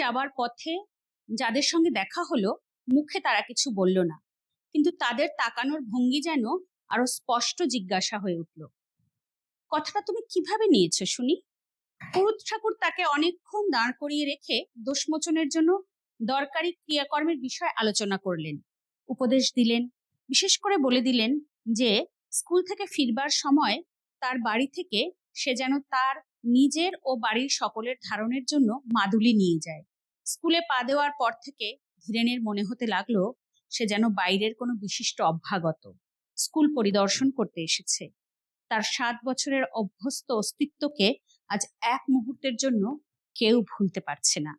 যাবার পথে যাদের সঙ্গে দেখা হলো মুখে তারা কিছু বলল না, কিন্তু তাদের তাকানোর ভঙ্গি যেন আরো স্পষ্ট জিজ্ঞাসা হয়ে উঠল। কথাটা তুমি কিভাবে নিয়েছো শুনি? পুরুত ঠাকুর তাকে অনেকক্ষণ দাঁড় করিয়ে রেখে দোষমোচনের জন্য দরকারি ক্রিয়াকর্মের বিষয় আলোচনা করলেন, উপদেশ দিলেন। বিশেষ করে বলে দিলেন যে স্কুল থেকে ফিরবার সময় তার বাড়ি থেকে সে যেন তার নিজের ও বাড়ির সকলের ধারণের জন্য মাদুলি নিয়ে যায়। স্কুলে পা দেওয়ার পর থেকে ধীরেনের মনে হতে লাগলো সে যেন বাইরের কোনো বিশিষ্ট অভ্যাগত, স্কুল পরিদর্শন করতে এসেছে। তার 7 বছরের অভ্যস্ত অস্তিত্বকে আজ এক মুহূর্তের জন্য কেউ ভুলতে পারছে না।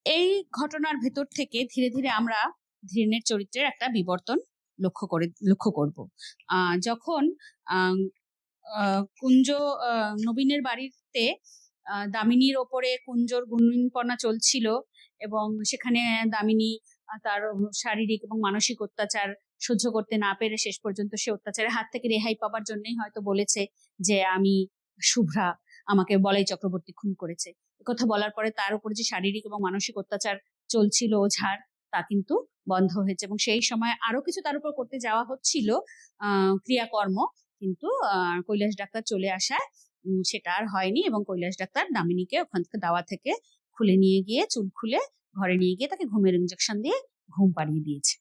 এই ঘটনার ভেতর থেকে ধীরে ধীরে আমরা ধীরেনের চরিত্রের একটা বিবর্তন লক্ষ্য করব। যখন কুঞ্জ নবীনের বাড়িতে দামিনীর ওপরে কুঞ্জর গুণিনপনা চলছিল এবং সেখানে দামিনী তার শারীরিক এবং মানসিক অত্যাচার সহ্য করতে না পেরে শেষ পর্যন্ত সে অত্যাচারের হাত থেকে রেহাই পাবার জন্যই হয়তো বলেছে যে আমি শুভ্রা, আমাকে বলাই চক্রবর্তী খুন করেছে। কথা বলার পরে তার উপরে যে শারীরিক এবং মানসিক অত্যাচার চলছিল ওঝার, তা কিন্তু বন্ধ হয়েছে এবং সেই সময় আরো কিছু তার উপর করতে যাওয়া হচ্ছিল ক্রিয়াকর্ম, কিন্তু কৈলাস ডাক্তার চলে আসায় সেটা আর হয়নি এবং কৈলাস ডাক্তার দামিনীকে ওখান থেকে দাওয়া থেকে খুলে নিয়ে গিয়ে চুল খুলে ঘরে নিয়ে গিয়ে তাকে ঘুমের ইঞ্জেকশন দিয়ে ঘুম পাড়িয়ে দিয়েছে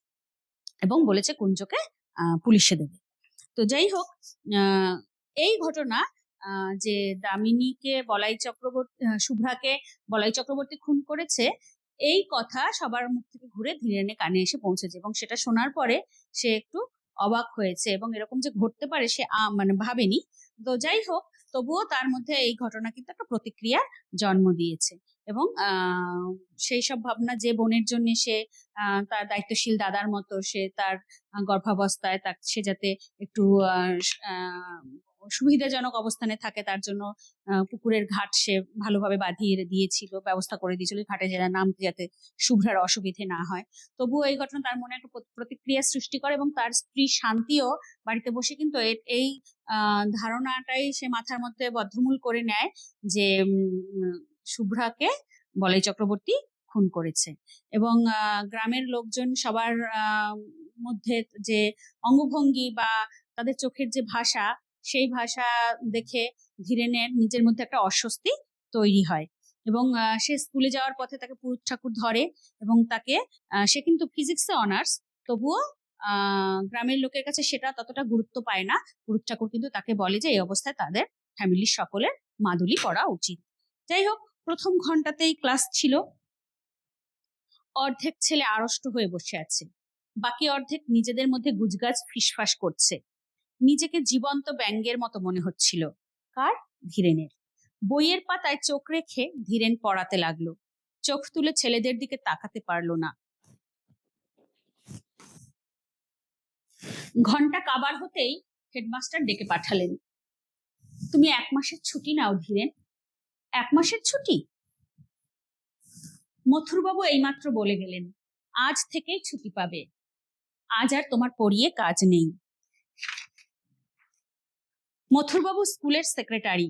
এবং বলেছে কুঞ্জকে পুলিশে দেবে। তো যাই হোক, এই ঘটনা যে দামিনীকে বলাই চক্রবর্তী, শুভ্রাকে বলাই চক্রবর্তী খুন করেছে, এই কথা সবার মুখ থেকে ঘুরে ধীরেনের কানে এসে পৌঁছেছে এবং সেটা শোনার পরে সে একটু অবাক হয়েছে এবং এরকম যে ঘটতে পারে সে মানে ভাবেনি। তো যাই হোক, তবুও তার মধ্যে এই ঘটনা কিন্তু একটা প্রতিক্রিয়া জন্ম দিয়েছে এবং সেই সব ভাবনা যে বোনের জন্য সে তার দায়িত্বশীল দাদার মতো সে তার গর্ভাবস্থায় সে যাতে একটু সুবিধাজনক অবস্থানে থাকে তার জন্য পুকুরের ঘাট সে ভালোভাবে বাঁধিয়ে দিয়েছিল, ব্যবস্থা করে দিয়েছিল ঘাটে নামতে যাতে শুভ্রার অসুবিধে না হয়। তবুও এই ঘটনা তার মনে একটা প্রতিক্রিয়া সৃষ্টি করে এবং তার স্ত্রী শান্তিও বাড়িতে বসে কিন্তু এই ধারণাটাই সে মাথার মধ্যে বদ্ধমূল করে নেয় যে শুভ্রাকে বলাই চক্রবর্তী খুন করেছে। এবং গ্রামের লোকজন সবার মধ্যে যে অঙ্গভঙ্গি বা তাদের চোখের যে ভাষা, সেই ভাষা দেখে ধীরেনের নিজের মধ্যে একটা অস্বস্তি তৈরি হয় এবং সে স্কুলে যাওয়ার পথে তাকে পুরুত ঠাকুর ধরে এবং তাকে সে কিন্তু ফিজিক্সে অনার্স, তবুও গ্রামের লোকের কাছে সেটা ততটা গুরুত্ব পায় না। পুরুত ঠাকুর কিন্তু তাকে বলে যে এই অবস্থায় তাদের ফ্যামিলির সকলের মাদুলি পরা উচিত। যাই হোক, প্রথম ঘন্টাতেই ক্লাস ছিল। অর্ধেক ছেলে আড়ষ্ট হয়ে বসে আছে, বাকি অর্ধেক নিজেদের মধ্যে গুজগাজ ফিসফাস করছে। নিজেকে জীবন্ত ব্যাঙের মতো মনে হচ্ছিল। কার? ধীরেনের। বইয়ের পাতায় চোখ রেখে ধীরেন পড়াতে লাগলো। চোখ তুলে ছেলেদের দিকে তাকাতে পারলো না। ঘন্টা কাবার হতেই হেডমাস্টার ডেকে পাঠালেন। তুমি 1 মাসের ছুটি নাও ধীরেন। 1 মাসের ছুটি? মথুরবাবু এইমাত্র বলে গেলেন আজ থেকেই ছুটি পাবে। আজ আর তোমার পড়িয়ে কাজ নেই। মথুরবাবু স্কুলের সেক্রেটারি,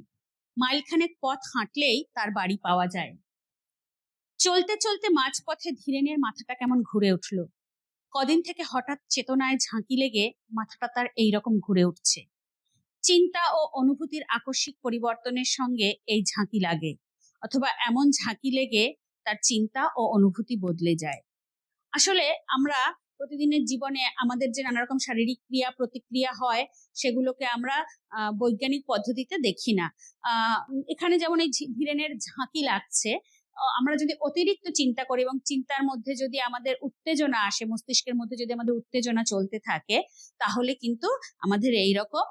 মাইলখানেক পথ হাঁটলেই তার বাড়ি পাওয়া যায়। চলতে চলতে মাঝপথে ধীরেনের মাথাটা কেমন ঘুরে উঠল। কদিন থেকে হঠাৎ চেতনায় ঝাঁকি লেগে মাথাটা তার এইরকম ঘুরে উঠছে। চিন্তা ও অনুভূতির আকস্মিক পরিবর্তনের সঙ্গে এই ঝাঁকি লাগে, অথবা এমন ঝাঁকি লেগে তার চিন্তা ও অনুভূতি বদলে যায়। আসলে আমরা প্রতিদিনের জীবনে আমাদের যে নানা রকম শারীরিক ক্রিয়া প্রতিক্রিয়া হয় সেগুলোকে আমরা বৈজ্ঞানিক পদ্ধতিতে দেখি না। এখানে যেমন এই ধীরেনের ঝাঁকি লাগছে, আমরা যদি অতিরিক্ত চিন্তা করি এবং চিন্তার মধ্যে যদি আমাদের উত্তেজনা আসে, মস্তিষ্কের মধ্যে যদি আমাদের উত্তেজনা চলতে থাকে, তাহলে কিন্তু আমাদের এইরকম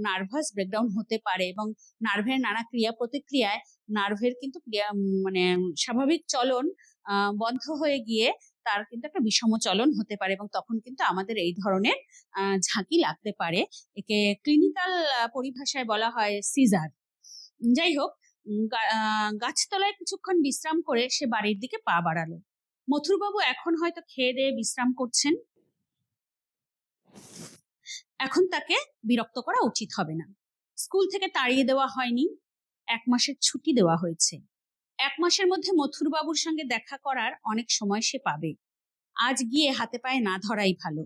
নার্ভাস ব্রেকডাউন হতে পারে এবং নার্ভের নানা ক্রিয়া প্রতিক্রিয়ায় নার্ভের কিন্তু মানে স্বাভাবিক চলন বন্ধ হয়ে গিয়ে তার কিন্তু একটা বিষম চলন হতে পারে এবং তখন কিন্তু আমাদের এই ধরনের ঝাঁকি লাগতে পারে। একে ক্লিনিক্যাল পরিভাষায় বলা হয় সিজার। যাই হোক, গাছতলায় কিছুক্ষণ বিশ্রাম করে সে বাড়ির দিকে পা বাড়ালো। মথুরবাবু এখন হয়তো খেয়ে দিয়ে বিশ্রাম করছেন। এখন তাকে বিরক্ত করা উচিত হবে না। স্কুল থেকে তাড়িয়ে দেওয়া হয়নি, 1 মাসের ছুটি দেওয়া হয়েছে। 1 মাসের মধ্যে মথুরবাবুর সঙ্গে দেখা করার অনেক সময় সে পাবে। আজ গিয়ে হাতে পায়ে না ধরাই ভালো।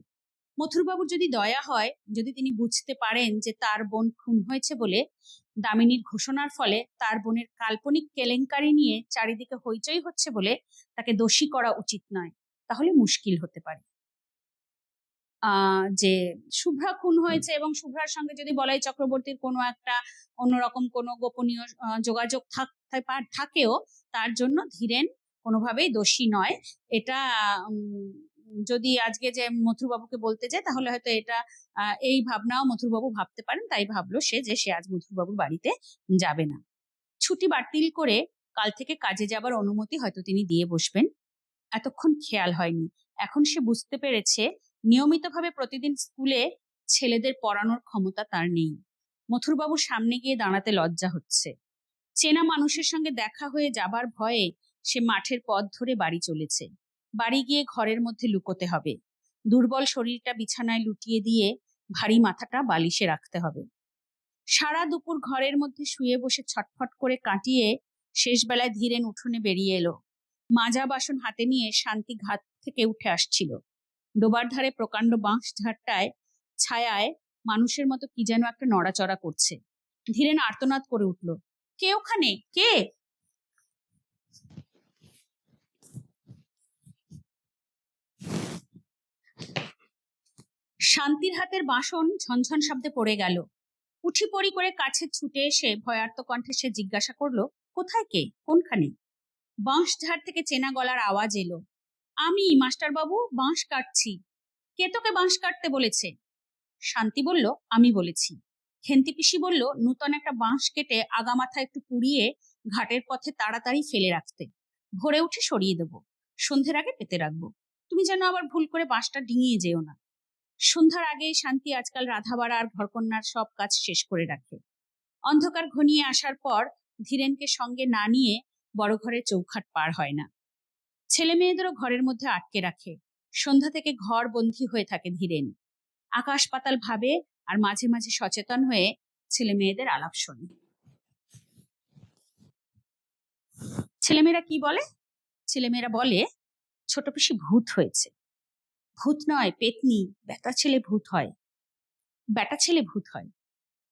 মথুরবাবুর যদি দয়া হয়, যদি তিনি বুঝতে পারেন যে তার বোন খুন হয়েছে বলে দামিনীর ঘোষণার ফলে তার বোনের কাল্পনিক কেলেঙ্কারি নিয়ে চারিদিকে হইচই হচ্ছে বলে তাকে দোষী করা উচিত নয়, তাহলে মুশকিল হতে পারে। যে শুভ্রা খুন হয়েছে এবং শুভ্রার সঙ্গে যদি বলাই চক্রবর্তীর কোনো একটা অন্যরকম কোনো গোপনীয় যোগাযোগ থাকেও, তার জন্য ধীরেন কোনোভাবেই দোষী নয়। এটা যদি আজকে যে মথুরবাবুকে বলতে যায়, তাহলে হয়তো এটা এই ভাবনাও মথুরবাবু ভাবতে পারেন, তাই ভাবলো সে যে সে আজ মথুরবাবুর বাড়িতে যাবে না। ছুটি বাতিল করে কাল থেকে কাজে যাবার অনুমতি হয়তো তিনি দিয়ে বসবেন। এতক্ষণ খেয়াল হয়নি, এখন সে বুঝতে পেরেছে নিয়মিতভাবে প্রতিদিন স্কুলে ছেলেদের পড়ানোর ক্ষমতা তার নেই। মথুরবাবুর সামনে গিয়ে দাঁড়াতে লজ্জা হচ্ছে। চেনা মানুষের সঙ্গে দেখা হয়ে যাবার ভয়ে সে মাঠের পথ ধরে বাড়ি চলেছে। বাড়ি গিয়ে ঘরের মধ্যে লুকোতে হবে। দুর্বল শরীরটা বিছানায় লুটিয়ে দিয়ে ভারী মাথাটা বালিশে রাখতে হবে। সারা দুপুর ঘরের মধ্যে শুয়ে বসে ছটফট করে কাটিয়ে শেষ বেলায় ধীরেন উঠোনে বেরিয়ে এলো। মাজা বাসন হাতে নিয়ে শান্তি ঘাট থেকে উঠে আসছিল। ডোবার ধারে প্রকাণ্ড বাঁশ ঝাড়টায় ছায়ায় মানুষের মতো কি যেন একটা নড়াচড়া করছে। ধীরেন আর্তনাদ করে উঠল, কে ওখানে, কে? শান্তির হাতের বাসন ঝনঝন শব্দে পড়ে গেল। উঠি পড়ি করে কাছে ছুটে এসে ভয়ার্ত কণ্ঠে সে জিজ্ঞাসা করলো, কোথায় কে, কোনখানে? বাঁশ ঝাড় থেকে চেনা গলার আওয়াজ এলো, আমি মাস্টারবাবু, বাঁশ কাটছি। কে তোকে বাঁশ কাটতে বলেছে? শান্তি বলল, আমি বলেছি। খেন্তি পিসি বলল, নূতন একটা বাঁশ কেটে আগামাথা একটু পুড়িয়ে ঘাটের পথে তাড়াতাড়ি ফেলে রাখতে, ভোরে উঠে সরিয়ে দেবো, সন্ধ্যের আগে পেতে রাখবো। তুমি যেন আবার ভুল করে বাঁশটা ডিঙিয়ে যেও না। সন্ধ্যার আগেই শান্তি আজকাল রাধাবাড়া আর ঘরকন্যার সব কাজ শেষ করে রাখে। অন্ধকার ঘনিয়ে আসার পর ধীরেনকে সঙ্গে না নিয়ে বড় ঘরের চৌখাট পার হয় না। ছেলে মেয়েদেরও ঘরের মধ্যে আটকে রাখে। সন্ধ্যা থেকে ঘর বন্দী হয়ে থাকে ধীরেন। আকাশ পাতাল ভাবে আর মাঝে মাঝে সচেতন হয়ে ছেলে মেয়েদের আলাপ শোনে। ছেলেমেয়েরা কি বলে? ছেলেমেয়েরা বলে, ছোট পিসি ভূত হয়েছে। ভূত নয়, পেতনি, বেটা ছেলে ভূত হয়, বেটা ছেলে ভূত হয়।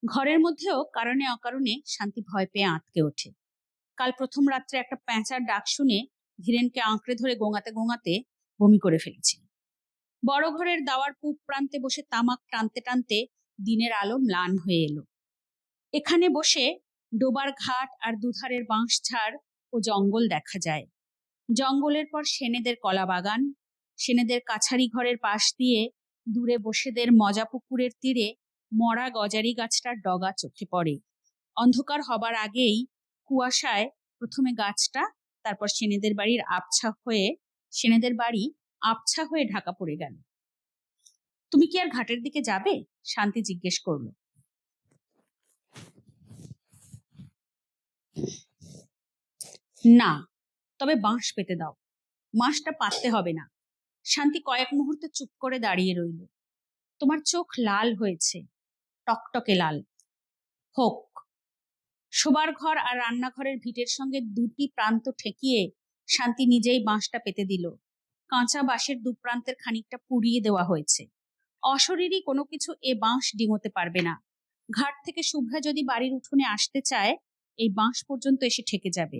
ঘরের মধ্যেও কারণে অকারণে শান্তি ভয় পেয়ে আঁতকে ওঠে। কাল প্রথম রাত্রে একটা প্যাঁচার ডাক শুনে ধীরেনকে আঁকড়ে ধরে গোঙাতে গোঙাতে বমি করে ফেলেছিল। বড় ঘরের দাওয়ার পূব প্রান্তে বসে তামাক টানতে টানতে দিনের আলো ম্লান হয়ে এলো। এখানে বসে ডোবার ঘাট আর দুধারের বাঁশঝাড় ও জঙ্গল দেখা যায়। জঙ্গলের পর সেনেদের কলা বাগান, সেনেদের কাছারি ঘরের পাশ দিয়ে দূরে বসেদের মজা পুকুরের তীরে মরা গজারি গাছটার ডগা চোখে পড়ে। অন্ধকার হবার আগেই কুয়াশায় প্রথমে গাছটা, তারপর সেনেদের বাড়ি আবছা হয়ে ঢাকা পড়ে গেল। তুমি কি আর ঘাটের দিকে যাবে? শান্তি জিজ্ঞেস করলো। না, তবে বাঁশ পেতে দাও। বাঁশটা পাততে হবে না। শান্তি কয়েক মুহূর্ত চুপ করে দাঁড়িয়ে রইল। তোমার চোখ লাল হয়েছে, টকটকে লাল। হোক। শোবার ঘর আর রান্নাঘরের ভিটের সঙ্গে দুটি প্রান্ত ঠেকিয়ে শান্তি নিজেই বাঁশটা পেতে দিল। কাঁচা বাঁশের দু প্রান্তের খানিকটা পুড়িয়ে দেওয়া হয়েছে। অশরীরী কোনো কিছু এ বাঁশ ডিঙোতে পারবে না। ঘাট থেকে শুভ্রা যদি বাড়ির উঠোনে আসতে চায়, এই বাঁশ পর্যন্ত এসে ঠেকে যাবে।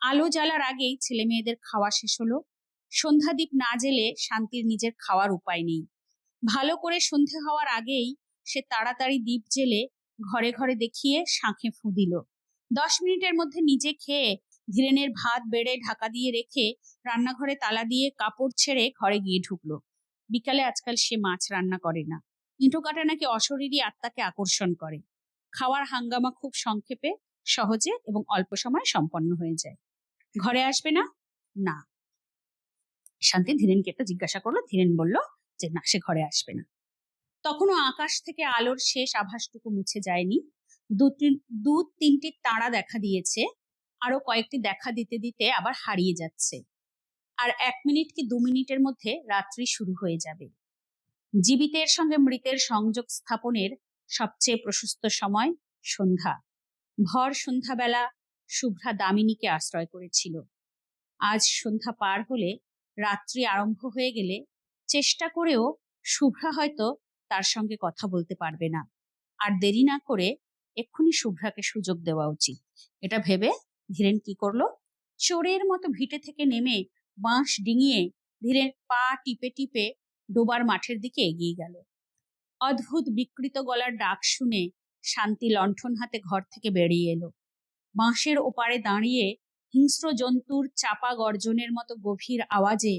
আলো জ্বালার আগেই ছেলে মেয়েদের খাওয়া শেষ হলো। সন্ধ্যাদীপ না জেলে শান্তির নিজের খাওয়ার উপায় নেই। ভালো করে সন্ধে হওয়ার আগেই সে তাড়াতাড়ি দ্বীপ জেলে ঘরে ঘরে দেখিয়ে শাঁখে ফুঁ দিল। 10 মিনিটের মধ্যে নিজে খেয়ে ধীরেনের ভাত বেড়ে ঢাকা দিয়ে রেখে রান্নাঘরে তালা দিয়ে কাপড় ছেড়ে ঘরে গিয়ে ঢুকলো। বিকালে আজকাল সে মাছ রান্না করে না। ইঁটো কাটা নাকি অশরীরী আত্মাকে আকর্ষণ করে। খাওয়ার হাঙ্গামা খুব সংক্ষেপে, সহজে এবং অল্প সময় সম্পন্ন হয়ে যায়। ঘরে আসবে না? না। শান্তি ধীরেনকে একটা জিজ্ঞাসা করলো। ধীরেন বলল যে না, সে ঘরে আসবে না। তখনও আকাশ থেকে আলোর শেষ আভাসটুকু মুছে যায়নি। দু তিনটি তারা দেখা দিয়েছে, আরো কয়েকটি দেখা দিতে দিতে আবার হারিয়ে যাচ্ছে। আর 1 মিনিট কি 2 মিনিটের মধ্যে রাত্রি শুরু হয়ে যাবে। জীবিতের সঙ্গে মৃতের সংযোগ স্থাপনের সবচেয়ে প্রশস্ত সময় সন্ধ্যা। ভর সন্ধ্যাবেলা শুভ্রা দামিনীকে আশ্রয় করেছিল। আজ সন্ধ্যা পার হলে, রাত্রি আরম্ভ হয়ে গেলে চেষ্টা করেও শুভ্রা হয়তো তার সঙ্গে কথা বলতে পারবে না। আর দেরি না করে এক্ষুনি শুভ্রাকে সুযোগ দেওয়া উচিত। এটা ভেবে ধীরেন কি করলো, চোরের মতো ভিটে থেকে নেমে বাঁশ ডিঙিয়ে ধীরেন পা টিপে টিপে ডোবার মাঠের দিকে এগিয়ে গেল। অদ্ভুত বিকৃত গলার ডাক শুনে শান্তি লণ্ঠন হাতে ঘর থেকে বেরিয়ে এলো। বাঁশের ওপারে দাঁড়িয়ে হিংস্র জন্তুর চাপা গর্জনের মতো গভীর আওয়াজে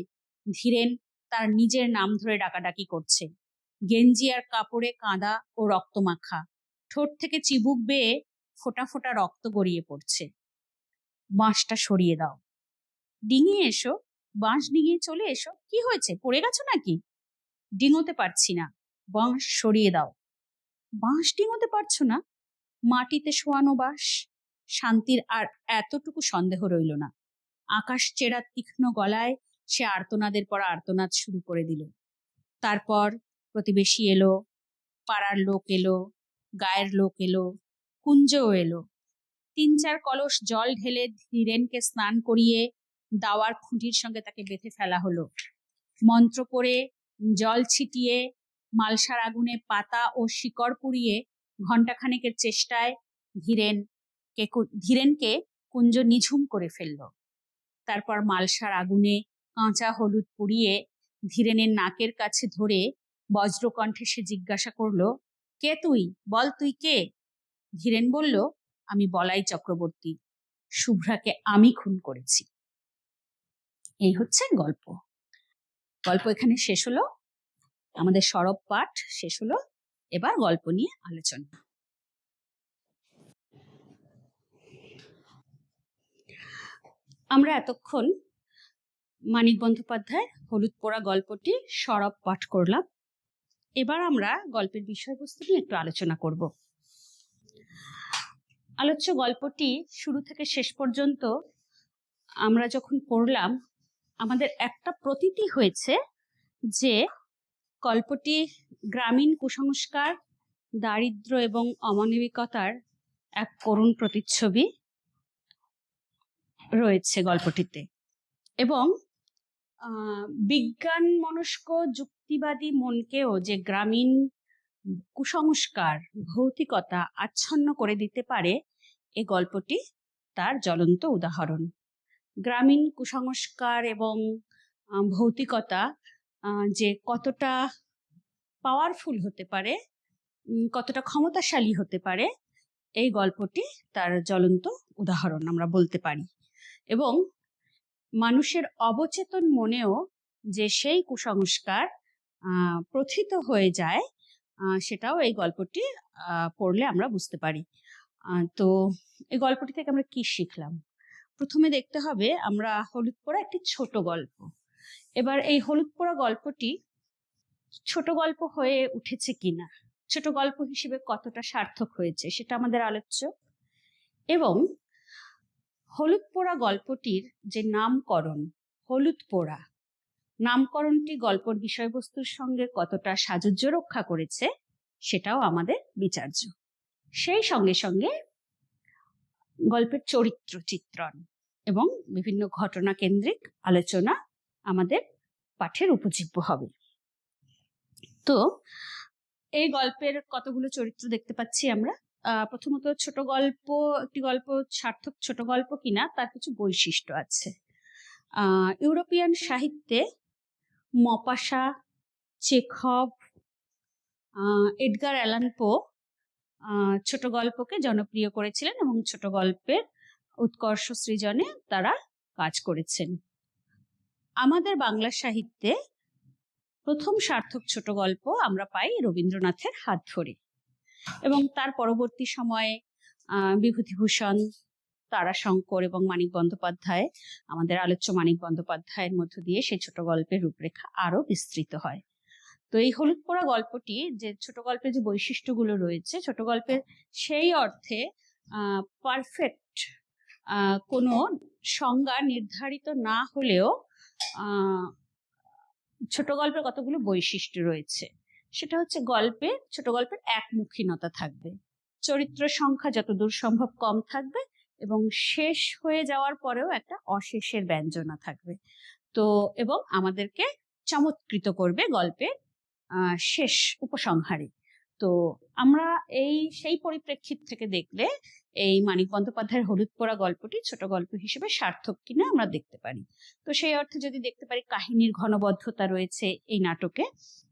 ধীরেন তার নিজের নাম ধরে ডাকাডাকি করছে। গেঞ্জি আর কাপড়ে কাঁদা ও রক্তমাখা, ঠোঁট থেকে চিবুক বেয়ে ফোঁটা ফোঁটা রক্ত গড়িয়ে পড়ছে। বাঁশটা সরিয়ে দাও, ডিঙিয়ে এসো, বাঁশ ডিঙিয়ে চলে এসো। কি হয়েছে, পড়ে গেছো নাকি? ডিঙোতে পারছি না। বাঁশ সরিয়ে দাও। বাঁশ ডিঙোতে পারছো না? মাটিতে শোয়ানো বাঁশ। শান্তির আর এতটুকু সন্দেহ রইল না। আকাশ চেরা তীক্ষ্ণ গলায় সে আর্তনাদের পর আর্তনাদ শুরু করে দিল। তারপর প্রতিবেশী এলো, পাড়ার লোক এলো, গায়ের লোক এলো, কুঞ্জও এলো। 3-4 কলস জল ঢেলে ধীরেনকে স্নান করিয়ে দাওয়ার খুঁটির সঙ্গে তাকে বেঁধে ফেলা হলো। মন্ত্র পড়ে জল ছিটিয়ে মালসার আগুনে পাতা ও শিকড় পুড়িয়ে ঘণ্টাখানেকের চেষ্টায় ধীরেনকে কুঞ্জ নিঝুম করে ফেলল। তারপর মালসার আগুনে কাঁচা হলুদ পুড়িয়ে ধীরেনের নাকের কাছে ধরে বজ্রকণ্ঠে সে জিজ্ঞাসা করলো, কে তুই? বল তুই কে? ধীরেন বলল, আমি বলাই চক্রবর্তী। শুভ্রাকে আমি খুন করেছি। এই হচ্ছে গল্প। গল্প এখানে শেষ হলো, আমাদের সরব পাঠ শেষ হলো। এবার গল্প নিয়ে আলোচনা। আমরা এতক্ষণ মানিক বন্দ্যোপাধ্যায়ের হলুদ পোড়া গল্পটি সরব পাঠ করলাম। এবার আমরা গল্পের বিষয়বস্তু নিয়ে একটু আলোচনা করব। আলোচ্য গল্পটি শুরু থেকে শেষ পর্যন্ত আমরা যখন পড়লাম, আমাদের একটা প্রতীতি হয়েছে যে গল্পটি গ্রামীণ কুসংস্কার, দারিদ্র্য এবং অমানবিকতার এক করুণ প্রতিচ্ছবি রয়েছে গল্পটিতে, এবং বিজ্ঞান মনস্ক যুক্তিবাদী মনকেও যে গ্রামীণ কুসংস্কার, ভৌতিকতা আচ্ছন্ন করে দিতে পারে, এই গল্পটি তার জ্বলন্ত উদাহরণ। গ্রামীণ কুসংস্কার এবং ভৌতিকতা যে কতটা পাওয়ারফুল হতে পারে, কতটা ক্ষমতাশালী হতে পারে, এই গল্পটি তার জ্বলন্ত উদাহরণ আমরা বলতে পারি। এবং মানুষের অবচেতন মনেও যে সেই কুসংস্কার প্রথিত হয়ে যায়, সেটাও এই গল্পটি পড়লে আমরা বুঝতে পারি। তো এই গল্পটি থেকে আমরা কি শিখলাম? প্রথমে দেখতে হবে আমরা হলুদ পোড়া একটি ছোট গল্প। এবার এই হলুদ পোড়া গল্পটি ছোট গল্প হয়ে উঠেছে কিনা, ছোট গল্প হিসেবে কতটা সার্থক হয়েছে, সেটা আমাদের আলোচ্য। এবং হলুদ পোড়া গল্পটির যে নামকরণ, হলুদ পোড়া নামকরণটি গল্পের বিষয়বস্তুর সঙ্গে কতটা সাযুজ্য রক্ষা করেছে, সেটাও আমাদের বিচার্য। সেই সঙ্গে সঙ্গে গল্পের চরিত্র চিত্রণ এবং বিভিন্ন ঘটনা কেন্দ্রিক আলোচনা আমাদের পাঠের উপজীব্য হবে। তো এই গল্পের কতগুলো চরিত্র দেখতে পাচ্ছি আমরা। প্রথমত, ছোট গল্প, একটি গল্প সার্থক ছোট গল্প কিনা তার কিছু বৈশিষ্ট্য আছে। ইউরোপিয়ান সাহিত্যে মপাসা, চেখভ, এডগার অ্যালান পো ছোট গল্পকে জনপ্রিয় করেছিলেন এবং ছোট গল্পের উৎকর্ষ সৃজনে তারা কাজ করেছেন। আমাদের বাংলা সাহিত্যে প্রথম সার্থক ছোট গল্প আমরা পাই রবীন্দ্রনাথের হাত ধরে, এবং তার পরবর্তী সময়ে বিভূতিভূষণ, তারাশঙ্কর এবং মানিক বন্দ্যোপাধ্যায়, আমাদের আলোচ্য মানিক বন্দ্যোপাধ্যায়ের মধ্য দিয়ে সেই ছোট গল্পের রূপরেখা আরো বিস্তৃত হয়। তো এই হলুদ পোড়া গল্পটি, যে ছোট গল্পের যে বৈশিষ্ট্যগুলো রয়েছে, ছোট গল্পের সেই অর্থে পারফেক্ট কোনো সংজ্ঞা নির্ধারিত না হলেও ছোট গল্পের কতগুলো বৈশিষ্ট্য রয়েছে। সেটা হচ্ছে ছোট গল্পের একমুখীনতা থাকবে, চরিত্র সংখ্যা যতদূর সম্ভব কম থাকবে এবং শেষ হয়ে যাওয়ার পরেও একটা অশেষের ব্যঞ্জনা থাকবে। তো এবং আমাদেরকে চমৎকৃত করবে গল্পের শেষ উপসংহারে। তো আমরা সেই পরিপ্রেক্ষিত থেকে দেখলে এই মানিক বন্দ্যোপাধ্যায়ের হলুদ পোড়া গল্পটি ছোট গল্প হিসেবে সার্থক কিনা আমরা দেখতে পারি। তো সেই অর্থে যদি দেখতে পারি, কাহিনীর ঘনবদ্ধতা রয়েছে এই নাটকে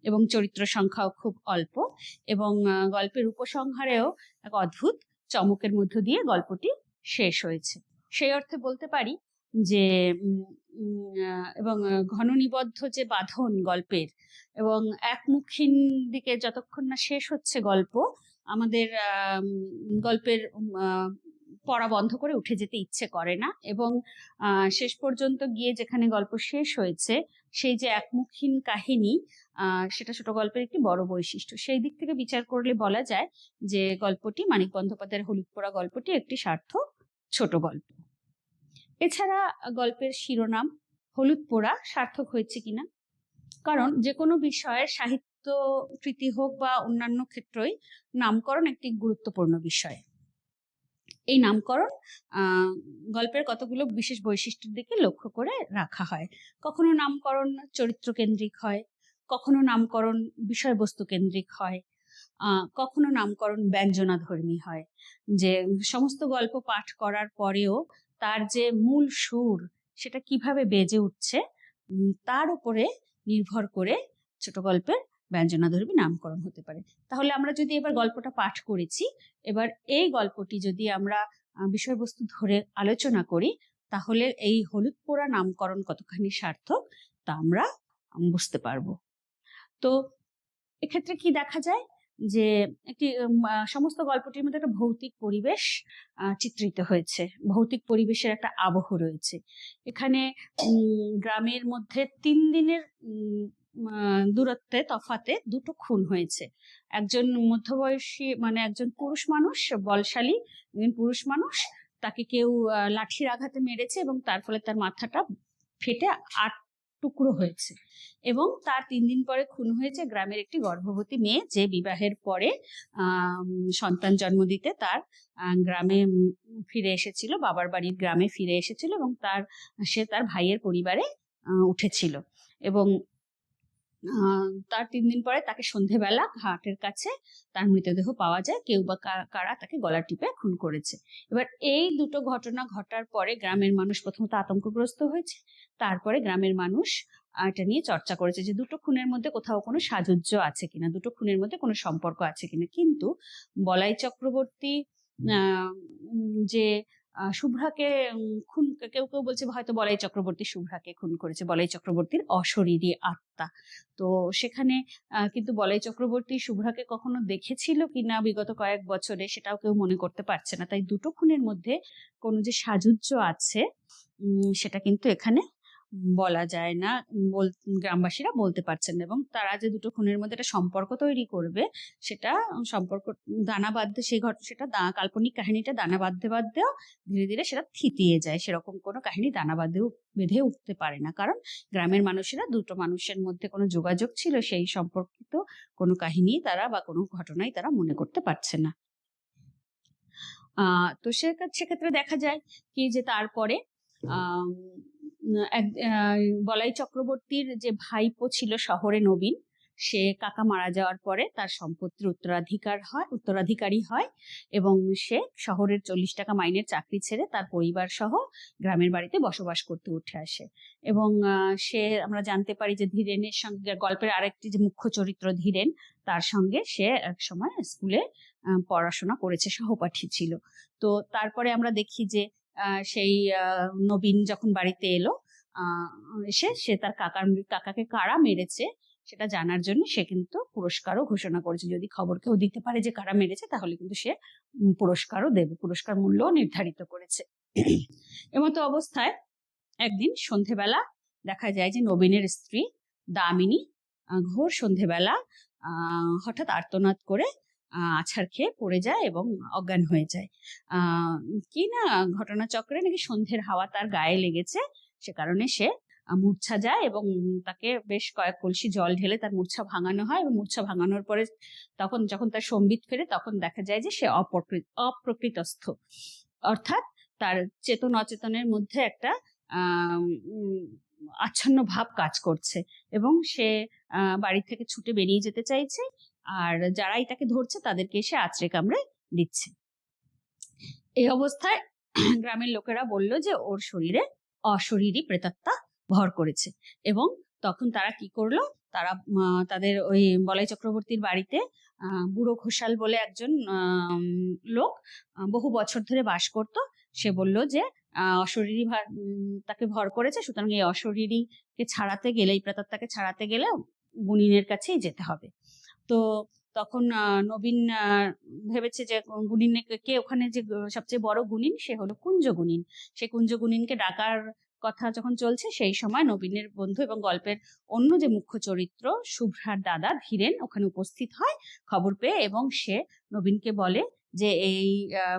এবং চরিত্র সংখ্যাও খুব অল্প, এবং গল্পের উপসংহারেও এক অদ্ভুত চমকের মধ্য দিয়ে গল্পটি শেষ হয়েছে। সেই অর্থে বলতে পারি যে এবং ঘননিবদ্ধ যে বাঁধন গল্পের এবং একমুখীন দিকে যতক্ষণ না শেষ হচ্ছে গল্প, আমাদের গল্পের পড়া বন্ধ করে উঠে যেতে ইচ্ছে করে না, এবং শেষ পর্যন্ত গিয়ে যেখানে গল্প শেষ হয়েছে সেই যে একমুখীন কাহিনী, সেটা ছোট গল্পের একটি বড় বৈশিষ্ট্য। সেই দিক থেকে বিচার করলে বলা যায় যে গল্পটি, মানিক বন্দ্যোপাধ্যায়ের হলুদ পোড়া গল্পটি একটি সার্থক ছোট গল্প। এছাড়া গল্পের শিরোনাম হলুদ পোড়া সার্থক হয়েছে কিনা, কারণ যে কোনো বিষয়ের সাহিত্য কৃতি হোক বা অন্যান্য ক্ষেত্রেই নামকরণ একটি গুরুত্বপূর্ণ বিষয়। এই নামকরণ গল্পের কতগুলো বিশেষ বৈশিষ্ট্যের দিকে লক্ষ্য করে রাখা হয়। কখনো নামকরণ চরিত্র কেন্দ্রিক হয়, কখনো নামকরণ বিষয়বস্তু কেন্দ্রিক হয়, কখনো নামকরণ ব্যঞ্জনাধর্মী হয়। যে সমস্ত গল্প পাঠ করার পরেও তার যে মূল সুর সেটা কিভাবে বেজে উঠছে তার উপরে নির্ভর করে ছোট গল্পের ব্যঞ্জনাধর্মী নামকরণ হতে পারে। তাহলে আমরা যদি এবার গল্পটা পাঠ করেছি, এবার এই গল্পটি যদি আমরা বিষয়বস্তু ধরে আলোচনা করি, তাহলে এই হলুদ পোড়া নামকরণ কতখানি সার্থক তা আমরা বুঝতে পারবো। তো এক্ষেত্রে কি দেখা যায় যে একটি সমস্ত গল্পটির মধ্যে একটা ভৌতিক পরিবেশ চিত্রিত হয়েছে, ভৌতিক পরিবেশের একটা আবহ রয়েছে। এখানে গ্রামের মধ্যে 3 দিনের দূরত্বে তফাতে দুটো খুন হয়েছে। একজন মধ্যবয়সী মানে একজন পুরুষ মানুষ, বলশালী পুরুষ মানুষ, তাকে কেউ লাঠির আঘাতে মেরেছে এবং তার ফলে তার মাথাটা ফেটে 8 টুকরো হয়েছে। এবং তার 3 দিন পরে খুন হয়েছে গ্রামের একটি গর্ভবতী মেয়ে, যে বিবাহের পরে সন্তান জন্ম দিতে তার গ্রামে ফিরে এসেছিল, বাবার বাড়ির গ্রামে ফিরে এসেছিল, এবং সে তার ভাইয়ের পরিবারে উঠেছিল। এবং তার 3 দিন পরে তাকে সন্ধেবেলা ঘাটের কাছে তার মৃতদেহ পাওয়া যায়। কেউ বা কারা তাকে গলা টিপে খুন করেছে। এবার এই দুটো ঘটনা ঘটার পরে গ্রামের মানুষ প্রথমত আতঙ্কগ্রস্ত হয়েছে, তারপরে গ্রামের মানুষ এটা নিয়ে চর্চা করেছে যে দুটো খুনের মধ্যে কোথাও কোনো সাযুজ্য আছে কিনা, দুটো খুনের মধ্যে কোনো সম্পর্ক আছে কিনা। কিন্তু বলাই চক্রবর্তী যে শুভ্রাকে খুন, কেউ কেউ বলছে হয়তো বলাই চক্রবর্তী শুভ্রাকে খুন করেছে, বলাই চক্রবর্তীর অশরীরী আত্মা। তো সেখানে কিন্তু বলাই চক্রবর্তী শুভ্রাকে কখনো দেখেছিল কিনা বিগত কয়েক বছরে সেটাও কেউ মনে করতে পারছে না। তাই দুটো খুনের মধ্যে কোনো যে সাযুজ্য আছে সেটা কিন্তু এখানে বলা যায় না, গ্রামবাসীরা বলতে পারছেন না। এবং তারা যে দুটো খুনের মধ্যে একটা সম্পর্ক তৈরি করবে, সেটা সম্পর্ক দানা বাঁধতে সেটা কাল্পনিক কাহিনীটা দানা বাঁধতে বাঁধতেও ধীরে ধীরে সেটা থিতিয়ে যায়। সেরকম কোনো কাহিনী দানা বেঁধে উঠতে পারে না, কারণ গ্রামের মানুষেরা দুটো মানুষের মধ্যে কোনো যোগাযোগ ছিল সেই সম্পর্কিত কোনো কাহিনী তারা বা কোনো ঘটনাই তারা মনে করতে পারছে না। তো সেক্ষেত্রে দেখা যায় কি যে তারপরে বলাই চক্রবর্তীর যে ভাইপো ছিল শহরে নবীন, সে কাকা মারা যাওয়ার পরে তার সম্পত্তির উত্তরাধিকারী হয় এবং সে শহরের 40 টাকা মাইনের চাকরি ছেড়ে তার পরিবার সহ গ্রামের বাড়িতে বসবাস করতে উঠে আসে। এবং সে আমরা জানতে পারি যে ধীরেনের সঙ্গে, গল্পের আরেকটি যে মুখ্য চরিত্র ধীরেন, তার সঙ্গে সে এক সময় স্কুলে পড়াশোনা করেছে, সহপাঠী ছিল। তো তারপরে আমরা দেখি যে সেই নবীন যখন বাড়িতে এলো, সে তার কাকাকে কারা মেরেছে সেটা জানার জন্য সে কিন্তু পুরস্কারও ঘোষণা করেছে। যদি খবর কেউ দিতে পারে যে কারা মেরেছে, তাহলে কিন্তু সে পুরস্কারও দেবে, পুরস্কার মূল্য নির্ধারিত করেছে। এমতো অবস্থায় একদিন সন্ধেবেলা দেখা যায় যে নবীনের স্ত্রী দামিনী ঘোর সন্ধেবেলা হঠাৎ আর্তনাদ করে আছাড় খেয়ে পড়ে যায় এবং অজ্ঞান হয়ে যায়। কি না ঘটনাচক্রে নাকি সন্ধ্যের হাওয়া তার গায়ে লেগেছে, সে কারণে সে মূর্ছা যায় এবং তাকে বেশ কয়েক কলসি জল ঢেলে তার মূর্ছা ভাঙানো হয়। এবং মূর্ছা ভাঙানোর পরে যখন তার সম্বিত ফেরে, তখন দেখা যায় যে সে অপ্রকৃতস্থ, অর্থাৎ তার চেতন অচেতনের মধ্যে একটা আচ্ছন্ন ভাব কাজ করছে এবং সে বাড়ি থেকে ছুটে বেরিয়ে যেতে চাইছে, আর যারাই তাকে ধরছে তাদেরকে এসে আঁচড়ে কামড়ে দিচ্ছে। এই অবস্থায় গ্রামের লোকেরা বলল যে ওর শরীরে অশরীরী প্রেতাত্মা ভর করেছে, এবং তখন তারা কি করলো, তারা তাদের ওই বলাই চক্রবর্তীর বাড়িতে বুড়ো ঘোষাল বলে একজন লোক বহু বছর ধরে বাস করত, সে বলল যে অশরীরী তাকে ভর করেছে, সুতরাং এই অশরীরীকে ছাড়াতে গেলে, এই প্রেতাত্মাকে ছাড়াতে গেলে গুনিনের কাছেই যেতে হবে। তো তখন নবীন ভেবেছে যে গুনিনকে, ওখানে যে সবচেয়ে বড় গুনিন সে হলো কুঞ্জ গুনিন, সে কুঞ্জ গুনিনকে ডাকার কথা যখন চলছে সেই সময় নবীনের বন্ধু এবং গল্পের অন্য যে মুখ্য চরিত্র শুভ্রার দাদা ধীরেন ওখানে উপস্থিত হয় খবর পেয়ে, এবং সে নবীনকে বলে যে এই